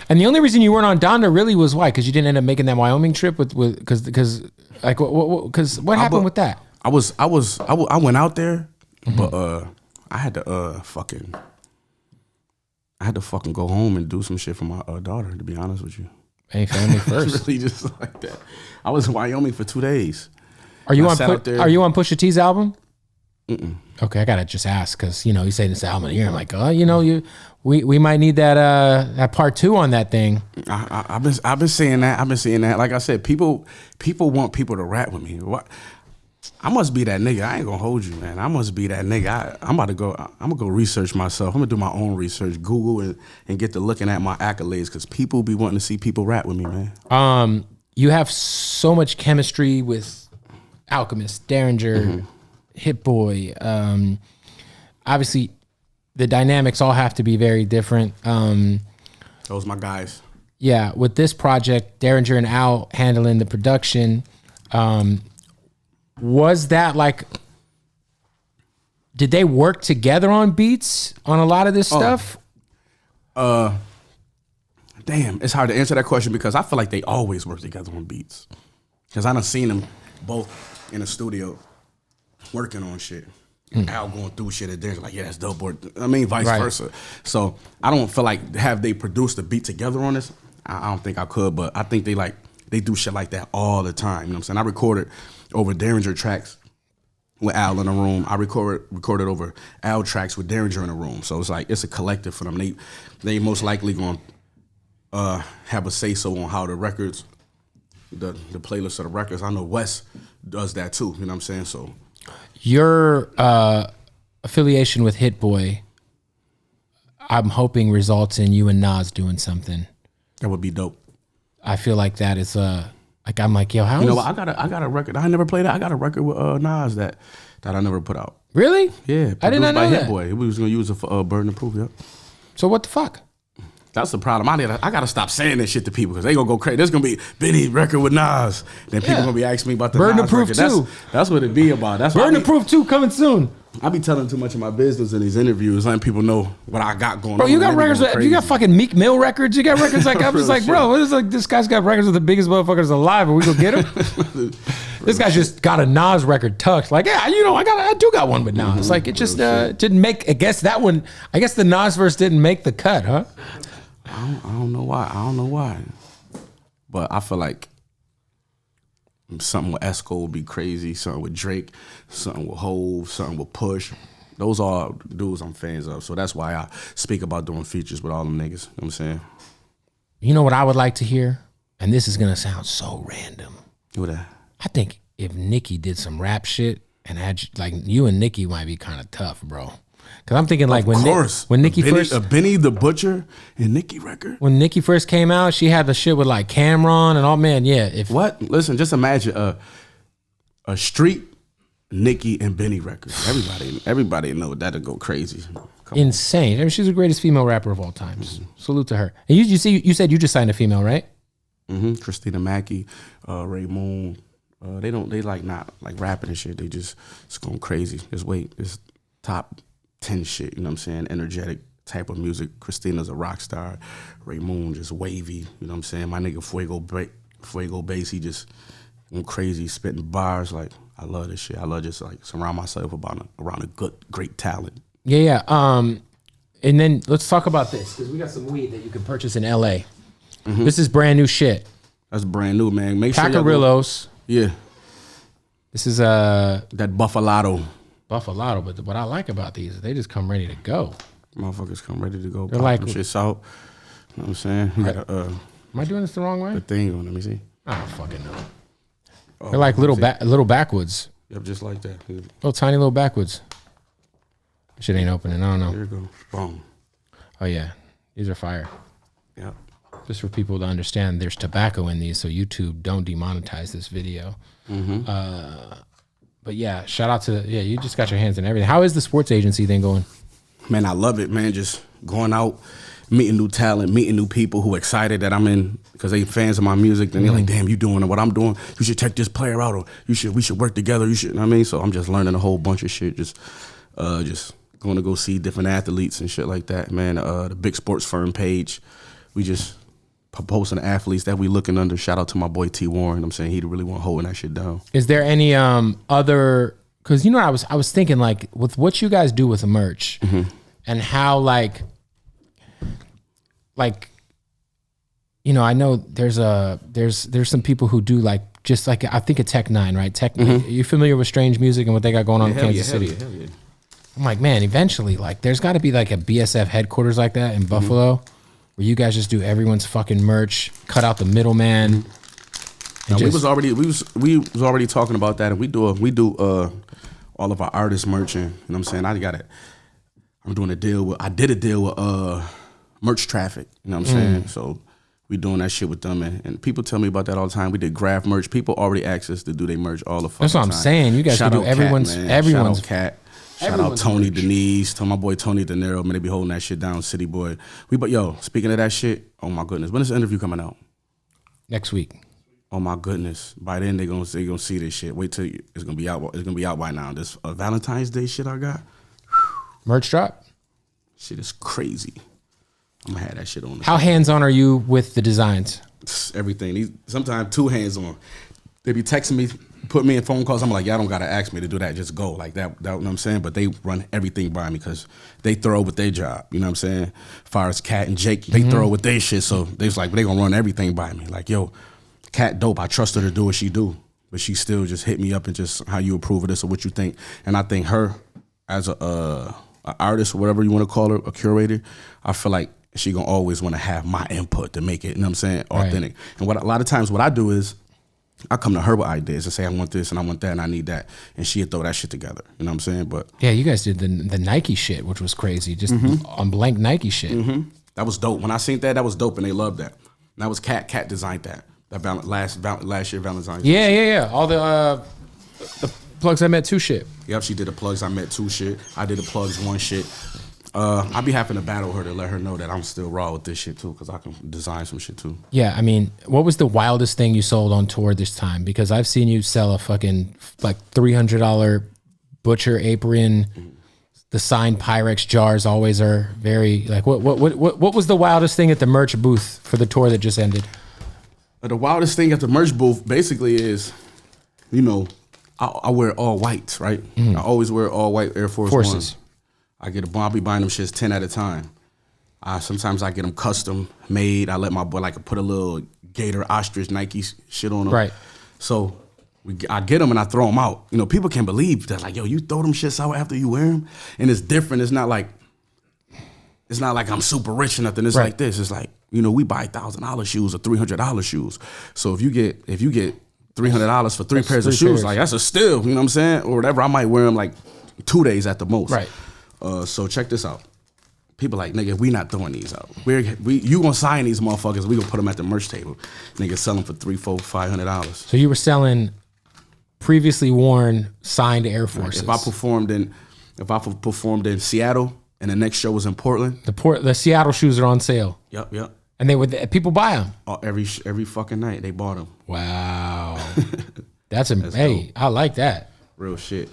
And the only reason you weren't on Donda really was why? Because you didn't end up making that Wyoming trip with because what happened with that? I went out there, but I had to fucking go home and do some shit for my daughter. To be honest with you, hey, family first. Really, just like that. I was in Wyoming for 2 days. Are you on Pusha T's album? Mm-mm. Okay, I gotta just ask because you say this album here. I'm like, we might need that part 2 on that thing. I've been seeing that. Like I said, people want people to rap with me. What? I must be that nigga. I ain't gonna hold you, man. I must be that nigga. I'm gonna go research myself. I'm gonna do my own research, Google and get to looking at my accolades because people be wanting to see people rap with me, man. You have so much chemistry with Alchemist, Derringer, Hit Boy. Obviously, the dynamics all have to be very different. Those my guys. Yeah, with this project, Derringer and Al handling the production. Was that like? Did they work together on beats on a lot of this stuff? Damn, it's hard to answer that question because I feel like they always work together on beats. Because I done seen them both in the studio working on shit. Al going through shit and they're like, yeah, that's dope. Or, I mean, vice versa. So I don't feel like have they produced a beat together on this. I don't think I could, but I think they do shit like that all the time. You know what I'm saying? I recorded over Derringer tracks with Al in the room. I recorded over Al tracks with Derringer in the room. So it's like it's a collective for them. They most likely gonna have a say so on how the records, the playlist of the records. I know Wes does that too. You know what I'm saying? So your affiliation with Hit Boy, I'm hoping results in you and Nas doing something. That would be dope. I feel like that is like I'm like, yo, how? You know what? I got a record. I never played that. I got a record with Nas that I never put out. Really? Yeah, I did not know that. Hit Boy. We was gonna use it for Burden of Proof. Yep. So what the fuck? That's the problem. I gotta stop saying this shit to people because they gonna go crazy. There's gonna be Benny record with Nas. Then people gonna be asking me about the Burden Nas of Proof record. 2. That's what it be about. That's Burden of Proof 2 coming soon. I be telling too much of my business in these interviews, letting people know what I got going on. Bro, you got records. You got fucking Meek Mill records. You got records like I'm just like, bro, what is like this guy's got records with the biggest motherfuckers alive, and we go get him. This guy's just got a Nas record tucked. Like, yeah, I do got one with Nas. Like it just didn't make. I guess that one. I guess the Nas verse didn't make the cut, huh? I don't know why. But I feel like something with Esco would be crazy. Something with Drake. Something with Hov. Something with Push. Those are dudes I'm fans of. So that's why I speak about doing features with all them niggas. You know what I'm saying? You know what I would like to hear? And this is going to sound so random. What that? I think if Nicki did some rap shit and had like you and Nicki might be kind of tough, bro. Because I'm thinking like when Nicki first Benny the Butcher and Nicki record. When Nicki first came out, she had the shit with like Cameron and all. Man, yeah. Listen, just imagine a street Nicki and Benny record. Everybody know that'll go crazy. Insane. I mean, she's the greatest female rapper of all time. Salute to her. And you said you just signed a female, right? Mm-hmm. Christina Mackey, Ray Moon. They like not like rapping and shit. They just it's going crazy. Just wait. It's top 10 shit. You know what I'm saying? Energetic type of music. Christina's a rock star. Ray Moon just wavy. You know what I'm saying? My nigga Fuego Bass, he just went crazy spitting bars. Like I love this shit. I love just like surround myself around a great talent. Yeah. And then let's talk about this because we got some weed that you can purchase in LA. Mm-hmm. This is brand new shit. That's brand new, man. Make sure Pacarillos. Yeah. This is that Buffalado. But what I like about these is they just come ready to go. Motherfuckers come ready to go. They're like shit out. You know what I'm saying? You got am I doing this the wrong way? The thing on. Let me see. I don't fucking know. They're like little backwoods. Yep, just like that. Little tiny little backwoods. Shit ain't opening. I don't know. Here we go. Boom. Oh yeah, these are fire. Yep. Just for people to understand, there's tobacco in these, so YouTube don't demonetize this video. Mm-hmm. But yeah, shout out to you just got your hands in everything. How is the sports agency thing going? Man, I love it, man. Just going out, meeting new talent, meeting new people who excited that I'm in because they fans of my music. Then they're like, damn, you doing what I'm doing. You should check this player out, or we should work together. You should, you know what I mean? So I'm just learning a whole bunch of shit. Just going to go see different athletes and shit like that, man. The Big Sports Firm page, we just posting athletes that we looking under. Shout out to my boy T. Warren. I'm saying he really want holding that shit down. Is there any other? Because I was thinking like with what you guys do with the merch and how like I know there's some people who do like just like I think of Tech 9, right? You familiar with Strange Music and what they got going on in Kansas City? Hell yeah. I'm like, man, eventually, like, there's got to be like a BSF headquarters like that in Buffalo, where you guys just do everyone's fucking merch, cut out the middleman. We was already talking about that, and we do all of our artist merch, and you know what I'm saying. I did a deal with Merch Traffic, you know what I'm saying. So we doing that shit with them, and people tell me about that all the time. We did graph merch. People already asked us to do their merch all the fucking time. That's what I'm saying. You guys can do everyone's. Shout out Cat. Shout out Tony Denise. Tell my boy Tony De Niro, man, they be holding that shit down, City Boy. Speaking of that shit, oh my goodness, when is the interview coming out? Next week. Oh my goodness, by then they gonna see this shit. Wait till it's gonna be out. It's gonna be out by now. This Valentine's Day shit I got. Merch drop. Shit is crazy. I'm gonna have that shit on. How hands on are you with the designs? Everything. Sometimes too hands on. They be texting me, put me in phone calls. I'm like, y'all don't gotta ask me to do that. Just go like that. You know what I'm saying? But they run everything by me because they thorough with their job. You know what I'm saying? As far as Cat and Jake, they thorough with their shit. So they was like, they gonna run everything by me. Like, yo, Cat dope. I trust her to do what she do, but she still just hit me up and just how you approve of this or what you think. And I think her as a artist or whatever you want to call her, a curator, I feel like she gonna always want to have my input to make it. You know what I'm saying? Authentic. Right. And what a lot of times what I do is, I come to her with ideas and say I want this and I want that and I need that, and she'd throw that shit together. You know what I'm saying? But yeah, you guys did the Nike shit, which was crazy, just on blank Nike shit. That was dope. When I seen that was dope, and they loved that. And that was Cat. Cat designed that. Last year Valentine's Day. Yeah. All the plugs I met 2 shit. Yep, she did the plugs I met 2 shit. I did the plugs 1 shit. I be having to battle her to let her know that I'm still raw with this shit too, because I can design some shit too. Yeah, I mean, what was the wildest thing you sold on tour this time? Because I've seen you sell a fucking like $300 butcher apron. The signed Pyrex jars always are very like. What was the wildest thing at the merch booth for the tour that just ended? The wildest thing at the merch booth basically is, you know, I wear all whites, right? I always wear all white Air Force Ones. I be buying them shits 10 at a time. Sometimes I get them custom made. I let my boy put a little gator ostrich Nike shit on them. Right. So I get them and I throw them out. You know, people can't believe that. Like, yo, you throw them shits out after you wear them, and it's different. It's not like I'm super rich or nothing. It's like this. It's like, you know, we buy $1,000 shoes or $300 shoes. So if you get $300 for 3 pairs of shoes, like that's a steal. You know what I'm saying? Or whatever. I might wear them like 2 days at the most. Right. So check this out. People like, nigga, we not throwing these out. You gonna sign these motherfuckers, we gonna put them at the merch table. Nigga, sell them for $300, $400, $500. So you were selling previously worn signed Air Forces. If I performed in Seattle and the next show was in Portland, the Seattle shoes are on sale. Yep. And people buy them. Every fucking night they bought them. Wow. That's hey, I like that. Real shit.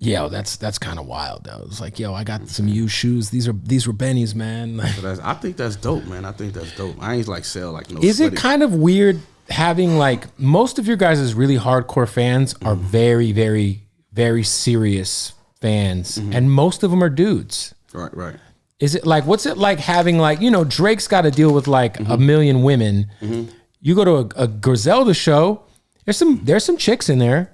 That's kind of wild though. It's like, yo, I got some used shoes. These were Benny's, man. I think that's dope, man. I think that's dope. I ain't like sell like no. Is it kind of weird having like most of your guys' really hardcore fans are very, very, very serious fans, and most of them are dudes. Right. Is it like, what's it like having like, you know, Drake's got to deal with like a million women. You go to a Griselda show, there's some chicks in there,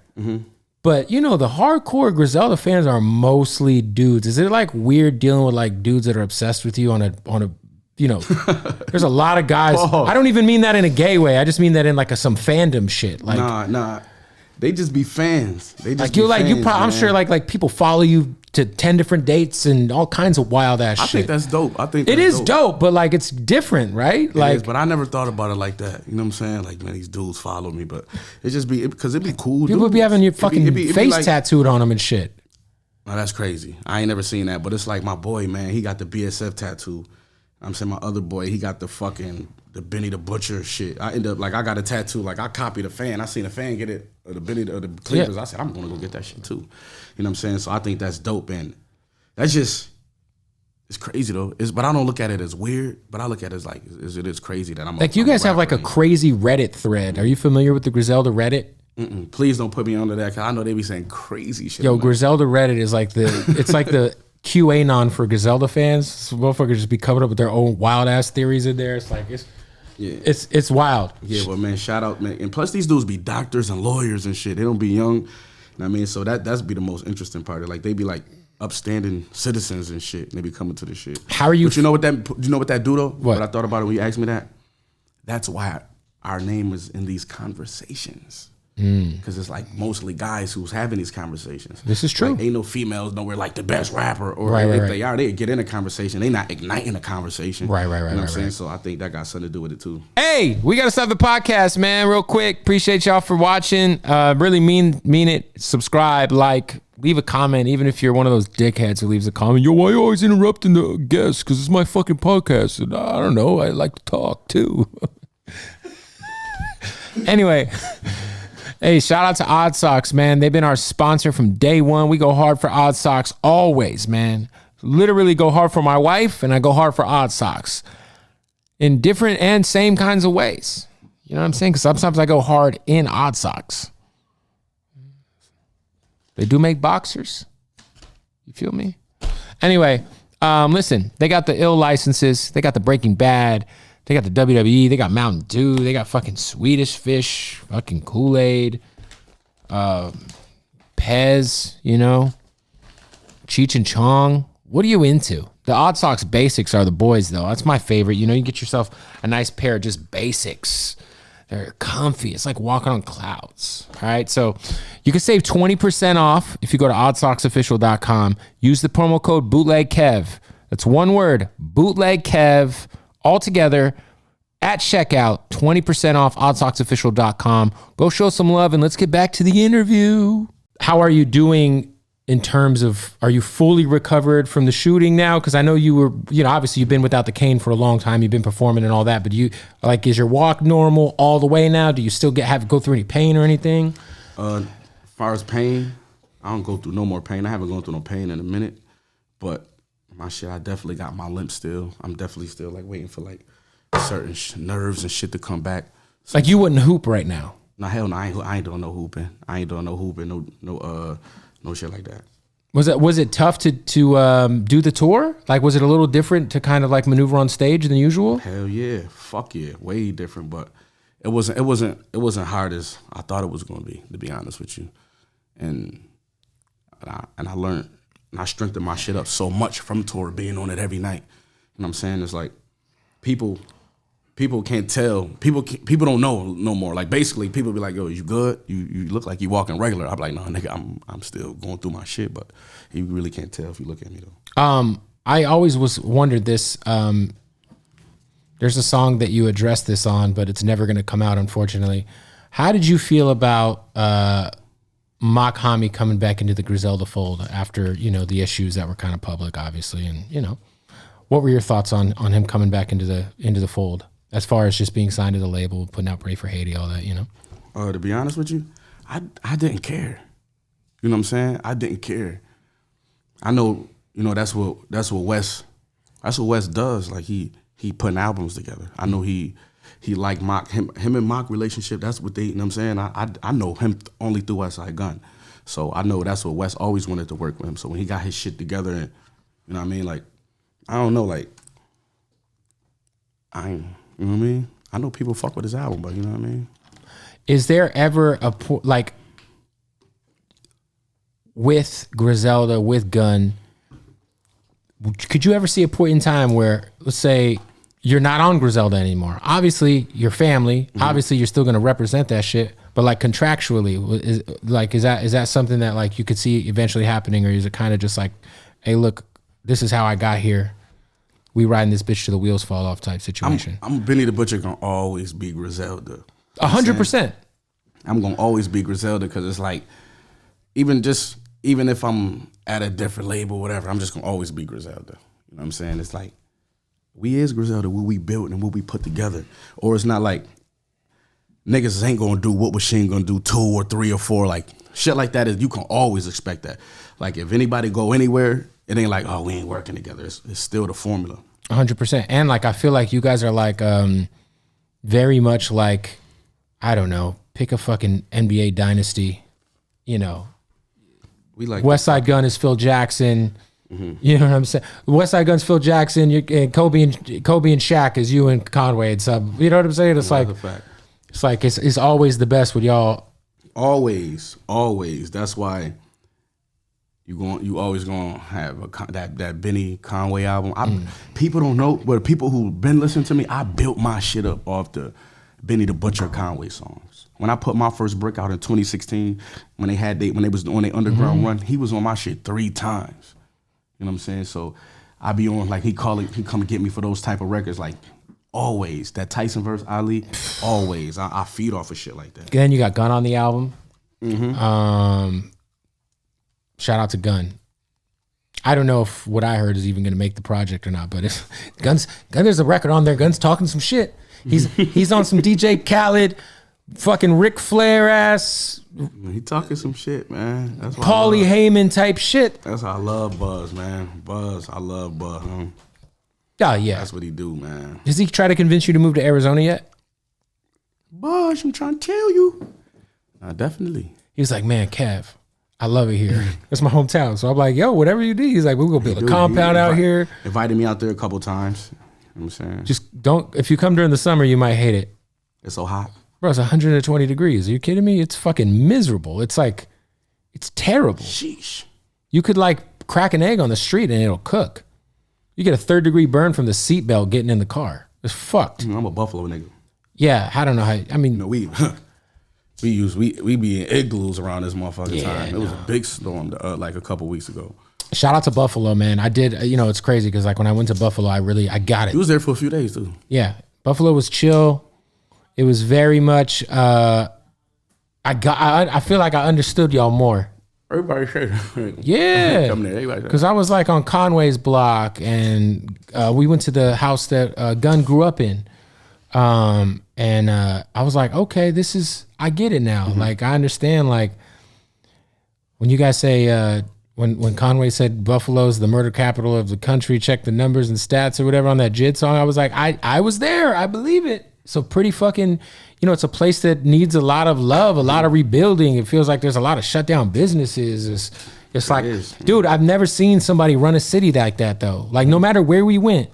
but you know, the hardcore Griselda fans are mostly dudes. Is it like weird dealing with like dudes that are obsessed with you on a you know, there's a lot of guys. I don't even mean that in a gay way. I just mean that in like some fandom shit. Like, nah. They just be fans. They just like be you like fans, you. I'm sure like people follow you to 10 different dates and all kinds of wild ass shit. I think that's dope. I think it is dope, but like it's different, right? Like, but I never thought about it like that. You know what I'm saying? Like, man, these dudes follow me, but it just be because it'd be cool. People dudes. be having your fucking face like, tattooed on them and shit. Oh, that's crazy. I ain't never seen that, but it's like my boy, man. He got the BSF tattoo. I'm saying my other boy, he got the Benny the Butcher shit. I end up like I got a tattoo. Like I copied a fan. I seen a fan get it, or the Benny or the Cleavers. I said I'm gonna go get that shit too. You know what I'm saying? So I think that's dope, and that's just it's crazy though. But I don't look at it as weird. But I look at it as like it is crazy that I'm like you guys have like a crazy Reddit thread. Are you familiar with the Griselda Reddit? Please don't put me onto that because I know they be saying crazy shit. Yo, Griselda Reddit is like it's like the QAnon for Griselda fans. So motherfuckers just be coming up with their own wild ass theories in there. It's like it's wild. Yeah, but man, shout out, man. And plus these dudes be doctors and lawyers and shit. They don't be young. You know what I mean? So that's be the most interesting part. Like they be like upstanding citizens and shit. And they be coming to this shit. How are you? But you know what that do though? What I thought about it when you asked me that? That's why our name is in these conversations. Because it's like mostly guys who's having these conversations. This is true. Like, ain't no females nowhere like the best rapper, or if they are, they get in a conversation. They not igniting a conversation. Right. You know what I'm saying? So I think that got something to do with it too. Hey, we gotta stop the podcast, man, real quick. Appreciate y'all for watching. Really mean it. Subscribe, like, leave a comment, even if you're one of those dickheads who leaves a comment. Yo, why are you always interrupting the guests? Because it's my fucking podcast, and I don't know. I like to talk too. Anyway. Hey, shout out to Odd Socks, man. They've been our sponsor from day one. We go hard for Odd Socks always, man. Literally go hard for my wife, and I go hard for Odd Socks in different and same kinds of ways. You know what I'm saying? Because sometimes I go hard in Odd Socks. They do make boxers. You feel me? Anyway, listen, they got the ill licenses. They got the Breaking Bad. They got the WWE, they got Mountain Dew, they got fucking Swedish Fish, fucking Kool-Aid, Pez, you know, Cheech and Chong. What are you into? The Odd Socks basics are the boys, though. That's my favorite. You know, you get yourself a nice pair of just basics. They're comfy. It's like walking on clouds. All right, so you can save 20% off if you go to oddsocksofficial.com. Use the promo code Bootleg Kev. That's one word, Bootleg Kev. All together at checkout, 20% off oddsocksofficial.com. Go show some love and let's get back to the interview. How are you doing in terms of, are you fully recovered from the shooting now? Because I know you were, you know, obviously you've been without the cane for a long time. You've been performing and all that, but you, like, is your walk normal all the way now? Do you still go through any pain or anything? As far as pain, I don't go through no more pain. I haven't gone through no pain in a minute, but my shit, I definitely got my limp still. I'm definitely still like waiting for like certain nerves and shit to come back. So, like you wouldn't hoop right now? No, hell no, I ain't doing no hooping. No shit like that. Was it tough to do the tour? Like, was it a little different to kind of like maneuver on stage than usual? Hell yeah, fuck yeah, way different. But it wasn't hard as I thought it was gonna be, to be honest with you. And I learned. And I strengthened my shit up so much from tour, being on it every night. You know what I'm saying? It's like people can't tell. People don't know no more. Like basically, people be like, "Yo, you good? You look like you walking regular." I'm like, "No, nigga, I'm still going through my shit." But you really can't tell if you look at me though. I always wondered this. There's a song that you addressed this on, but it's never going to come out, unfortunately. How did you feel about Mock Hami coming back into the Griselda fold after, you know, the issues that were kind of public, obviously, and, you know, what were your thoughts on him coming back into the fold as far as just being signed to the label, putting out Pray for Haiti, all that, you know? To be honest with you, I didn't care. You know what I'm saying? I didn't care. I know, you know, that's what Wes does. Like he putting albums together. I know he he liked Mock. Him and Mock relationship, that's what they, you know what I'm saying? I know him only through Westside Gun. So I know that's what Wes always wanted to work with him. So when he got his shit together and, you know what I mean? Like, I don't know, like, you know what I mean? I know people fuck with his album, but you know what I mean? Is there ever like, with Griselda, with Gun, could you ever see a point in time where, let's say, you're not on Griselda anymore? Obviously, your family, obviously you're still going to represent that shit, but like contractually, is that something that like you could see eventually happening, or is it kind of just like, hey, look, this is how I got here. We riding this bitch till the wheels fall off type situation. I'm Benny the Butcher gonna always be Griselda. 100%. I'm gonna always be Griselda because it's like, even if I'm at a different label, whatever, I'm just gonna always be Griselda. You know what I'm saying? It's like, we is Griselda, what we built and what we put together. Or it's not like niggas ain't gonna do what Machine gonna do 2 or 3 or 4. Like shit like that is, you can always expect that. Like if anybody go anywhere, it ain't like, oh, we ain't working together. It's still the formula. 100%. And like I feel like you guys are like very much like, I don't know, pick a fucking NBA dynasty, you know. We like Westside Gun is Phil Jackson. You know what I'm saying? Westside Gun's Phil Jackson. And Kobe and Shaq is you and Conway and sub. You know what I'm saying? It's like, it's always the best with y'all. Always. That's why you always gonna have that Benny Conway album. People don't know, but people who've been listening to me, I built my shit up off the Benny the Butcher Conway songs. When I put my first brick out in 2016, when they was on their underground run, he was on my shit 3 times. You know what I'm saying? So I be on, like, he come and get me for those type of records, like always. That Tyson verse Ali, always. I feed off of shit like that. Then you got Gun on the album. Shout out to Gun. I don't know if what I heard is even gonna make the project or not, but if Gun, there's a record on there. Gun's talking some shit. He's on some DJ Khaled, fucking Ric Flair ass. He talking some shit, man. That's Paulie Heyman type shit. That's how I love Buzz, man. I love Buzz. Oh yeah, that's what he do, man. Does he try to convince you to move to Arizona yet? Buzz, I'm trying to tell you. Definitely. He was like, man, Kev, I love it here. That's my hometown. So I'm like, yo, whatever you do. He's like, we're gonna build a compound out here. Invited me out there a couple times. You know what I'm saying? Just don't, if you come during the summer, you might hate it. It's so hot. Bro, it's 120 degrees. Are you kidding me? It's fucking miserable. It's like, it's terrible. Sheesh. You could like crack an egg on the street and it'll cook. You get a 3rd-degree burn from the seatbelt getting in the car. It's fucked. I'm a Buffalo nigga. Yeah, I don't know how, I mean. You know, we be in igloos around this motherfucking time. It was a big storm like a couple weeks ago. Shout out to Buffalo, man. I did, you know, it's crazy because like when I went to Buffalo, I got it. You was there for a few days too. Yeah. Buffalo was chill. It was very much, I feel like I understood y'all more. Everybody said, yeah. Because I was like on Conway's block and we went to the house that Gun grew up in. And I was like, okay, I get it now. Like, I understand, like, when you guys say, when Conway said Buffalo's the murder capital of the country, check the numbers and stats or whatever on that JID song, I was like, I was there. I believe it. So pretty fucking, you know, it's a place that needs a lot of love, a lot of rebuilding. It feels like there's a lot of shut down businesses. It's like, dude, I've never seen somebody run a city like that though. Like no matter where we went,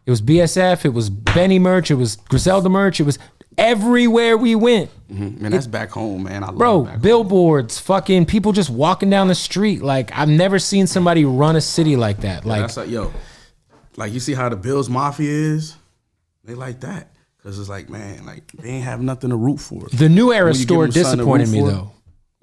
it was BSF, it was Benny merch, it was Griselda merch, it was everywhere we went. Man, that's back home, man. I love bro, back billboards, home. Fucking people just walking down the street. Like I've never seen somebody run a city like that. Like, that's like, yo, like you see how the Bills Mafia is? They like that. Cause it's like, man, like they ain't have nothing to root for. The New Era store disappointed me though.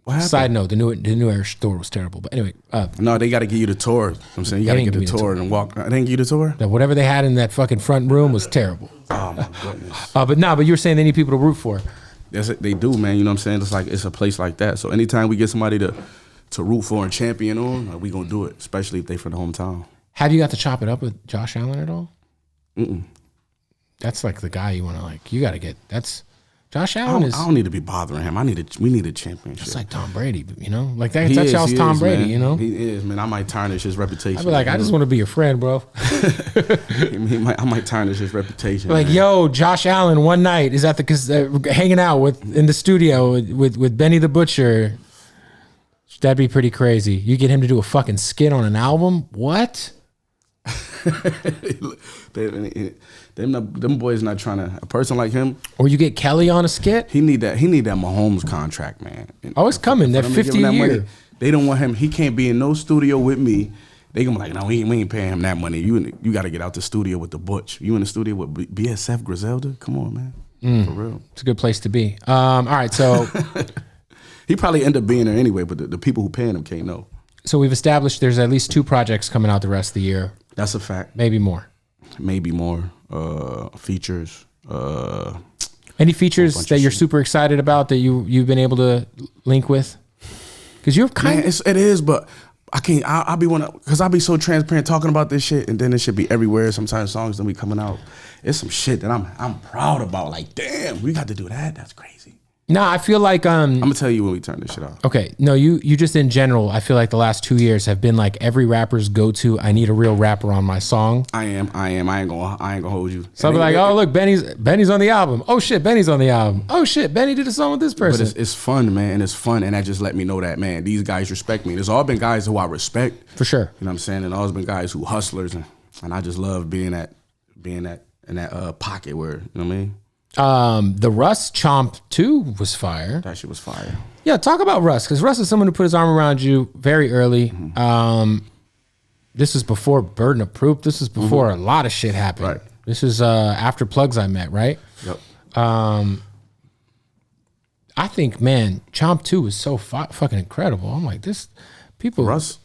What happened? Side note, the new Era store was terrible. But anyway, no, they got to give you the tour. I'm saying you got to get the tour and walk. They didn't give you the tour. That whatever they had in that fucking front room was terrible. Oh my goodness. But you were saying they need people to root for. Yes, they do, man. You know what I'm saying? It's like it's a place like that. So anytime we get somebody to root for and champion on, we gonna do it. Especially if they from the hometown. Have you got to chop it up with Josh Allen at all? Mm-mm. That's like the guy you want to like. You got to get. That's Josh Allen I don't need to be bothering him. We need a championship. It's like Tom Brady, you know? Like that's y'all's Tom Brady, man. you know? He is, man. I might tarnish his reputation. I'd be like, I just want to be your friend, bro. I might tarnish his reputation. Like, man. Yo, Josh Allen one night is at hanging out in the studio with Benny the Butcher. That'd be pretty crazy. You get him to do a fucking skit on an album? What? Them boys not trying to. A person like him, or you get Kelly on a skit. He need that Mahomes contract, man. It's coming. That 50 a year. Money, they don't want him. He can't be in no studio with me. They gonna be like, no, we ain't paying him that money. You got to get out the studio with the Butch. You in the studio with BSF Griselda? Come on, man. For real. It's a good place to be. All right, so he probably end up being there anyway, but the people who paying him can't know. So we've established there's at least 2 projects coming out the rest of the year. That's a fact. Maybe more. Features. Any features that you're super excited about that you've been able to link with? Because you're kind of... It is, but I can't. I'll be because I'll be so transparent talking about this shit, and then it should be everywhere. Sometimes songs don't be coming out. It's some shit that I'm proud about. Like, damn, we got to do that. That's crazy. No, I feel like I'm gonna tell you when we turn this shit off. Okay, no, you just in general, I feel like the last 2 years have been like every rapper's go-to. I need a real rapper on my song. I am. I ain't gonna hold you. So I'll be like, oh look, Benny's on the album. Oh shit, Benny's on the album. Oh shit, Benny did a song with this person. But it's fun, man, and it's fun, and that just let me know that, man, these guys respect me. There's all been guys who I respect for sure. You know what I'm saying? And always been guys who hustlers, and I just love being in that pocket where, you know what I mean. The Russ Chomp 2 was fire. That shit was fire. Yeah, talk about Russ, because Russ is someone who put his arm around you very early. Mm-hmm. This is before Burden of Proof. This is before a lot of shit happened. Right. This is after Plugs I Met, right? Yep. I think, man, Chomp 2 is so fucking incredible. I'm like, this people. Russ.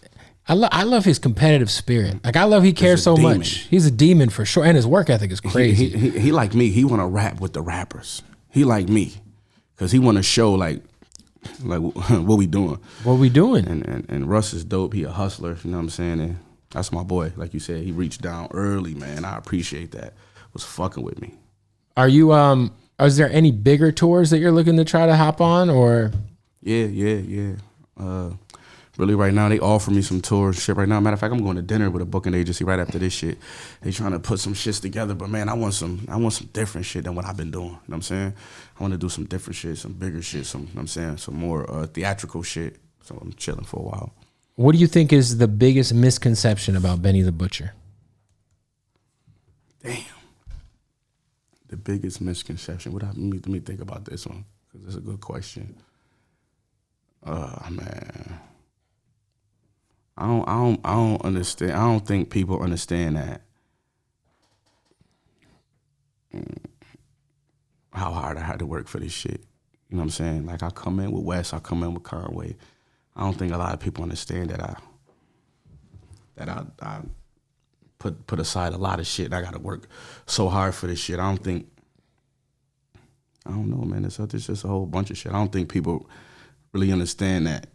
I love his competitive spirit. Like, I love he cares so demon. much. He's a demon for sure, and his work ethic is crazy. He like me. He want to rap with the rappers. He like me, cause he want to show like what we doing. What we doing? And Russ is dope. He a hustler. You know what I'm saying? And that's my boy. Like you said, he reached down early, man. I appreciate that. Was fucking with me. Are you? Is there any bigger tours that you're looking to try to hop on, or? Yeah. Really, right now, they offer me some tours shit right now. Matter of fact, I'm going to dinner with a booking agency right after this shit. They trying to put some shits together, but man, I want some different shit than what I've been doing. You know what I'm saying? I want to do some different shit, some bigger shit, you know what I'm saying? Some more theatrical shit. So I'm chilling for a while. What do you think is the biggest misconception about Benny the Butcher? Damn. The biggest misconception. Let me think about this one, because it's a good question. Man. I don't understand. I don't think people understand that how hard I had to work for this shit. You know what I'm saying? Like, I come in with Wes, I come in with Conway. I don't think a lot of people understand that I put aside a lot of shit. I got to work so hard for this shit. I don't know, man. It's just a whole bunch of shit. I don't think people really understand that.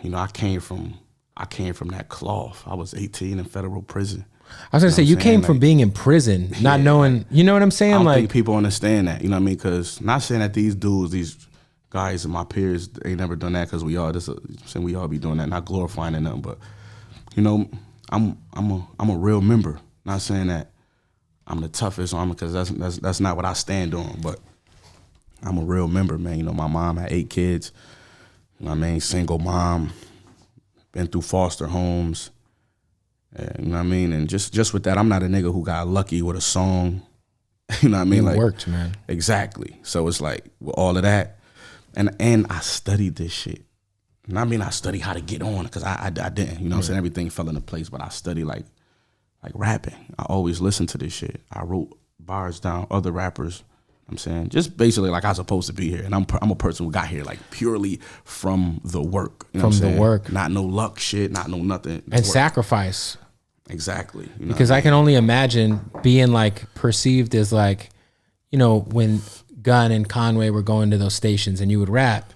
You know, I came from that cloth. I was 18 in federal prison. I was gonna say, you came from being in prison, not knowing. You know what I'm saying? I don't think people understand that. You know what I mean? Because not saying that these guys and my peers ain't never done that, because we all be doing that, not glorifying them. But you know, I'm a real member. Not saying that I'm the toughest on, because that's not what I stand on. But I'm a real member, man. You know, my mom had 8 kids. You know what I mean? Single mom. Been through foster homes, you know what I mean? And just with that, I'm not a nigga who got lucky with a song, you know what I mean? It worked, man. Exactly. So it's like, with all of that, and I studied this shit. And I mean, I studied how to get on, because I didn't, you know what I'm saying? Everything fell into place, but I studied like rapping. I always listened to this shit. I wrote bars down, other rappers, I'm saying, just basically like I was supposed to be here. And I'm a person who got here like purely from the work. You know from the work. Not no luck shit, not no nothing. And sacrifice. Exactly. You know because I can only imagine being like perceived as like, you know, when Gunn and Conway were going to those stations and you would rap.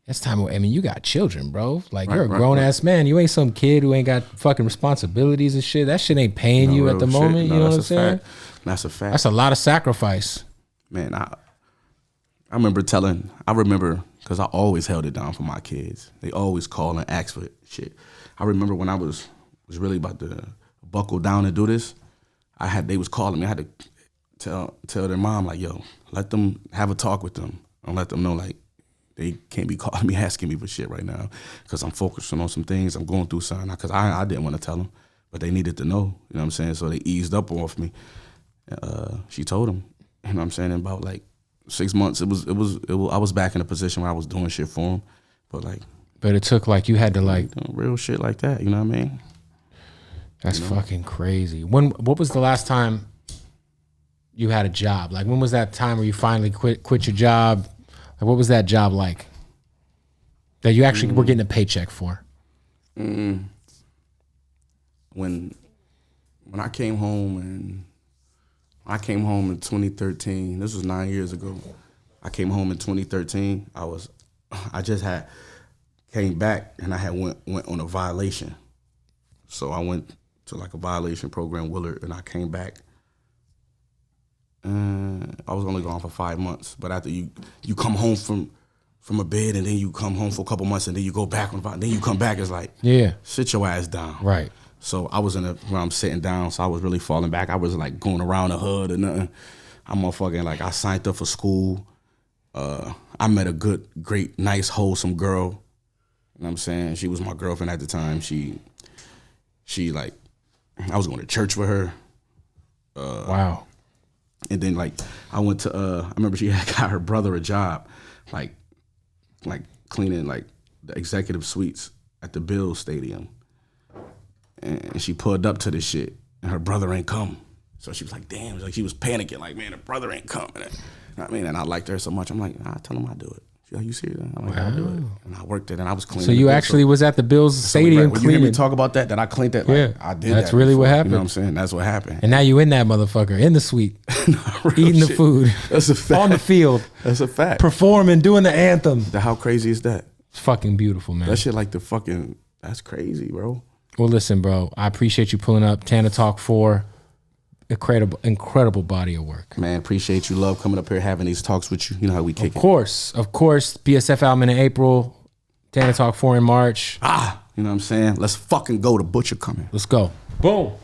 That's time. I mean, you got children, bro. Like, you're a grown-ass man. You ain't some kid who ain't got fucking responsibilities and shit. That shit ain't paying you at the moment. You know what I'm saying? That's a fact. That's a lot of sacrifice. Man, I remember because I always held it down for my kids. They always call and ask for shit. I remember when I was really about to buckle down and do this, they was calling me. I had to tell their mom, like, yo, let them have a talk with them and let them know, like, they can't be calling me asking me for shit right now because I'm focusing on some things. I'm going through something because I didn't want to tell them, but they needed to know. You know what I'm saying? So they eased up off me. She told them. You know what I'm saying? In about like 6 months, I was back in a position where I was doing shit for them, but it took like you had to like real shit like that. You know what I mean? That's fucking crazy. What was the last time you had a job? Like, when was that time where you finally quit your job? Like, what was that job like that you actually were getting a paycheck for? When I came home in 2013. This was 9 years ago. I came home in 2013. I just had came back and I had went on a violation. So I went to like a violation program, Willard, and I came back. I was only gone for 5 months, but after you come home from a bed and then you come home for a couple months and then you go back then you come back, it's like, sit your ass down. Right. So I was where I'm sitting down, so I was really falling back. I was like going around the hood or nothing. I'm motherfucking like, I signed up for school. I met a great, nice, wholesome girl. You know what I'm saying? She was my girlfriend at the time. She like, I was going to church with her. Wow. And then like I went to I remember she had got her brother a job, like cleaning like the executive suites at the Bills Stadium. And she pulled up to this shit and her brother ain't come. So she was like, damn, like she was panicking, like, man, her brother ain't coming. You know what I mean? And I liked her so much. I'm like, tell him I'll do it. She's like, you serious? I'm like, I'll do it. And I worked it and I was cleaning. So you actually was at the Bills Stadium when cleaning. You hear me talk about that I cleaned that, like, I did That's that really before. what happened. You know what I'm saying? That's what happened. And now you in that motherfucker, in the suite, eating the food. That's a fact. On the field. That's a fact. Performing, doing the anthem. How crazy is that? It's fucking beautiful, man. That shit like that's crazy, bro. Well, listen, bro, I appreciate you pulling up. Tana Talk4, incredible body of work. Man, appreciate you. Love coming up here, having these talks with you. You know how we kick it. Of course. BSF album in April, Tana Talk4 in March. You know what I'm saying? Let's fucking go. The Butcher coming. Let's go. Boom.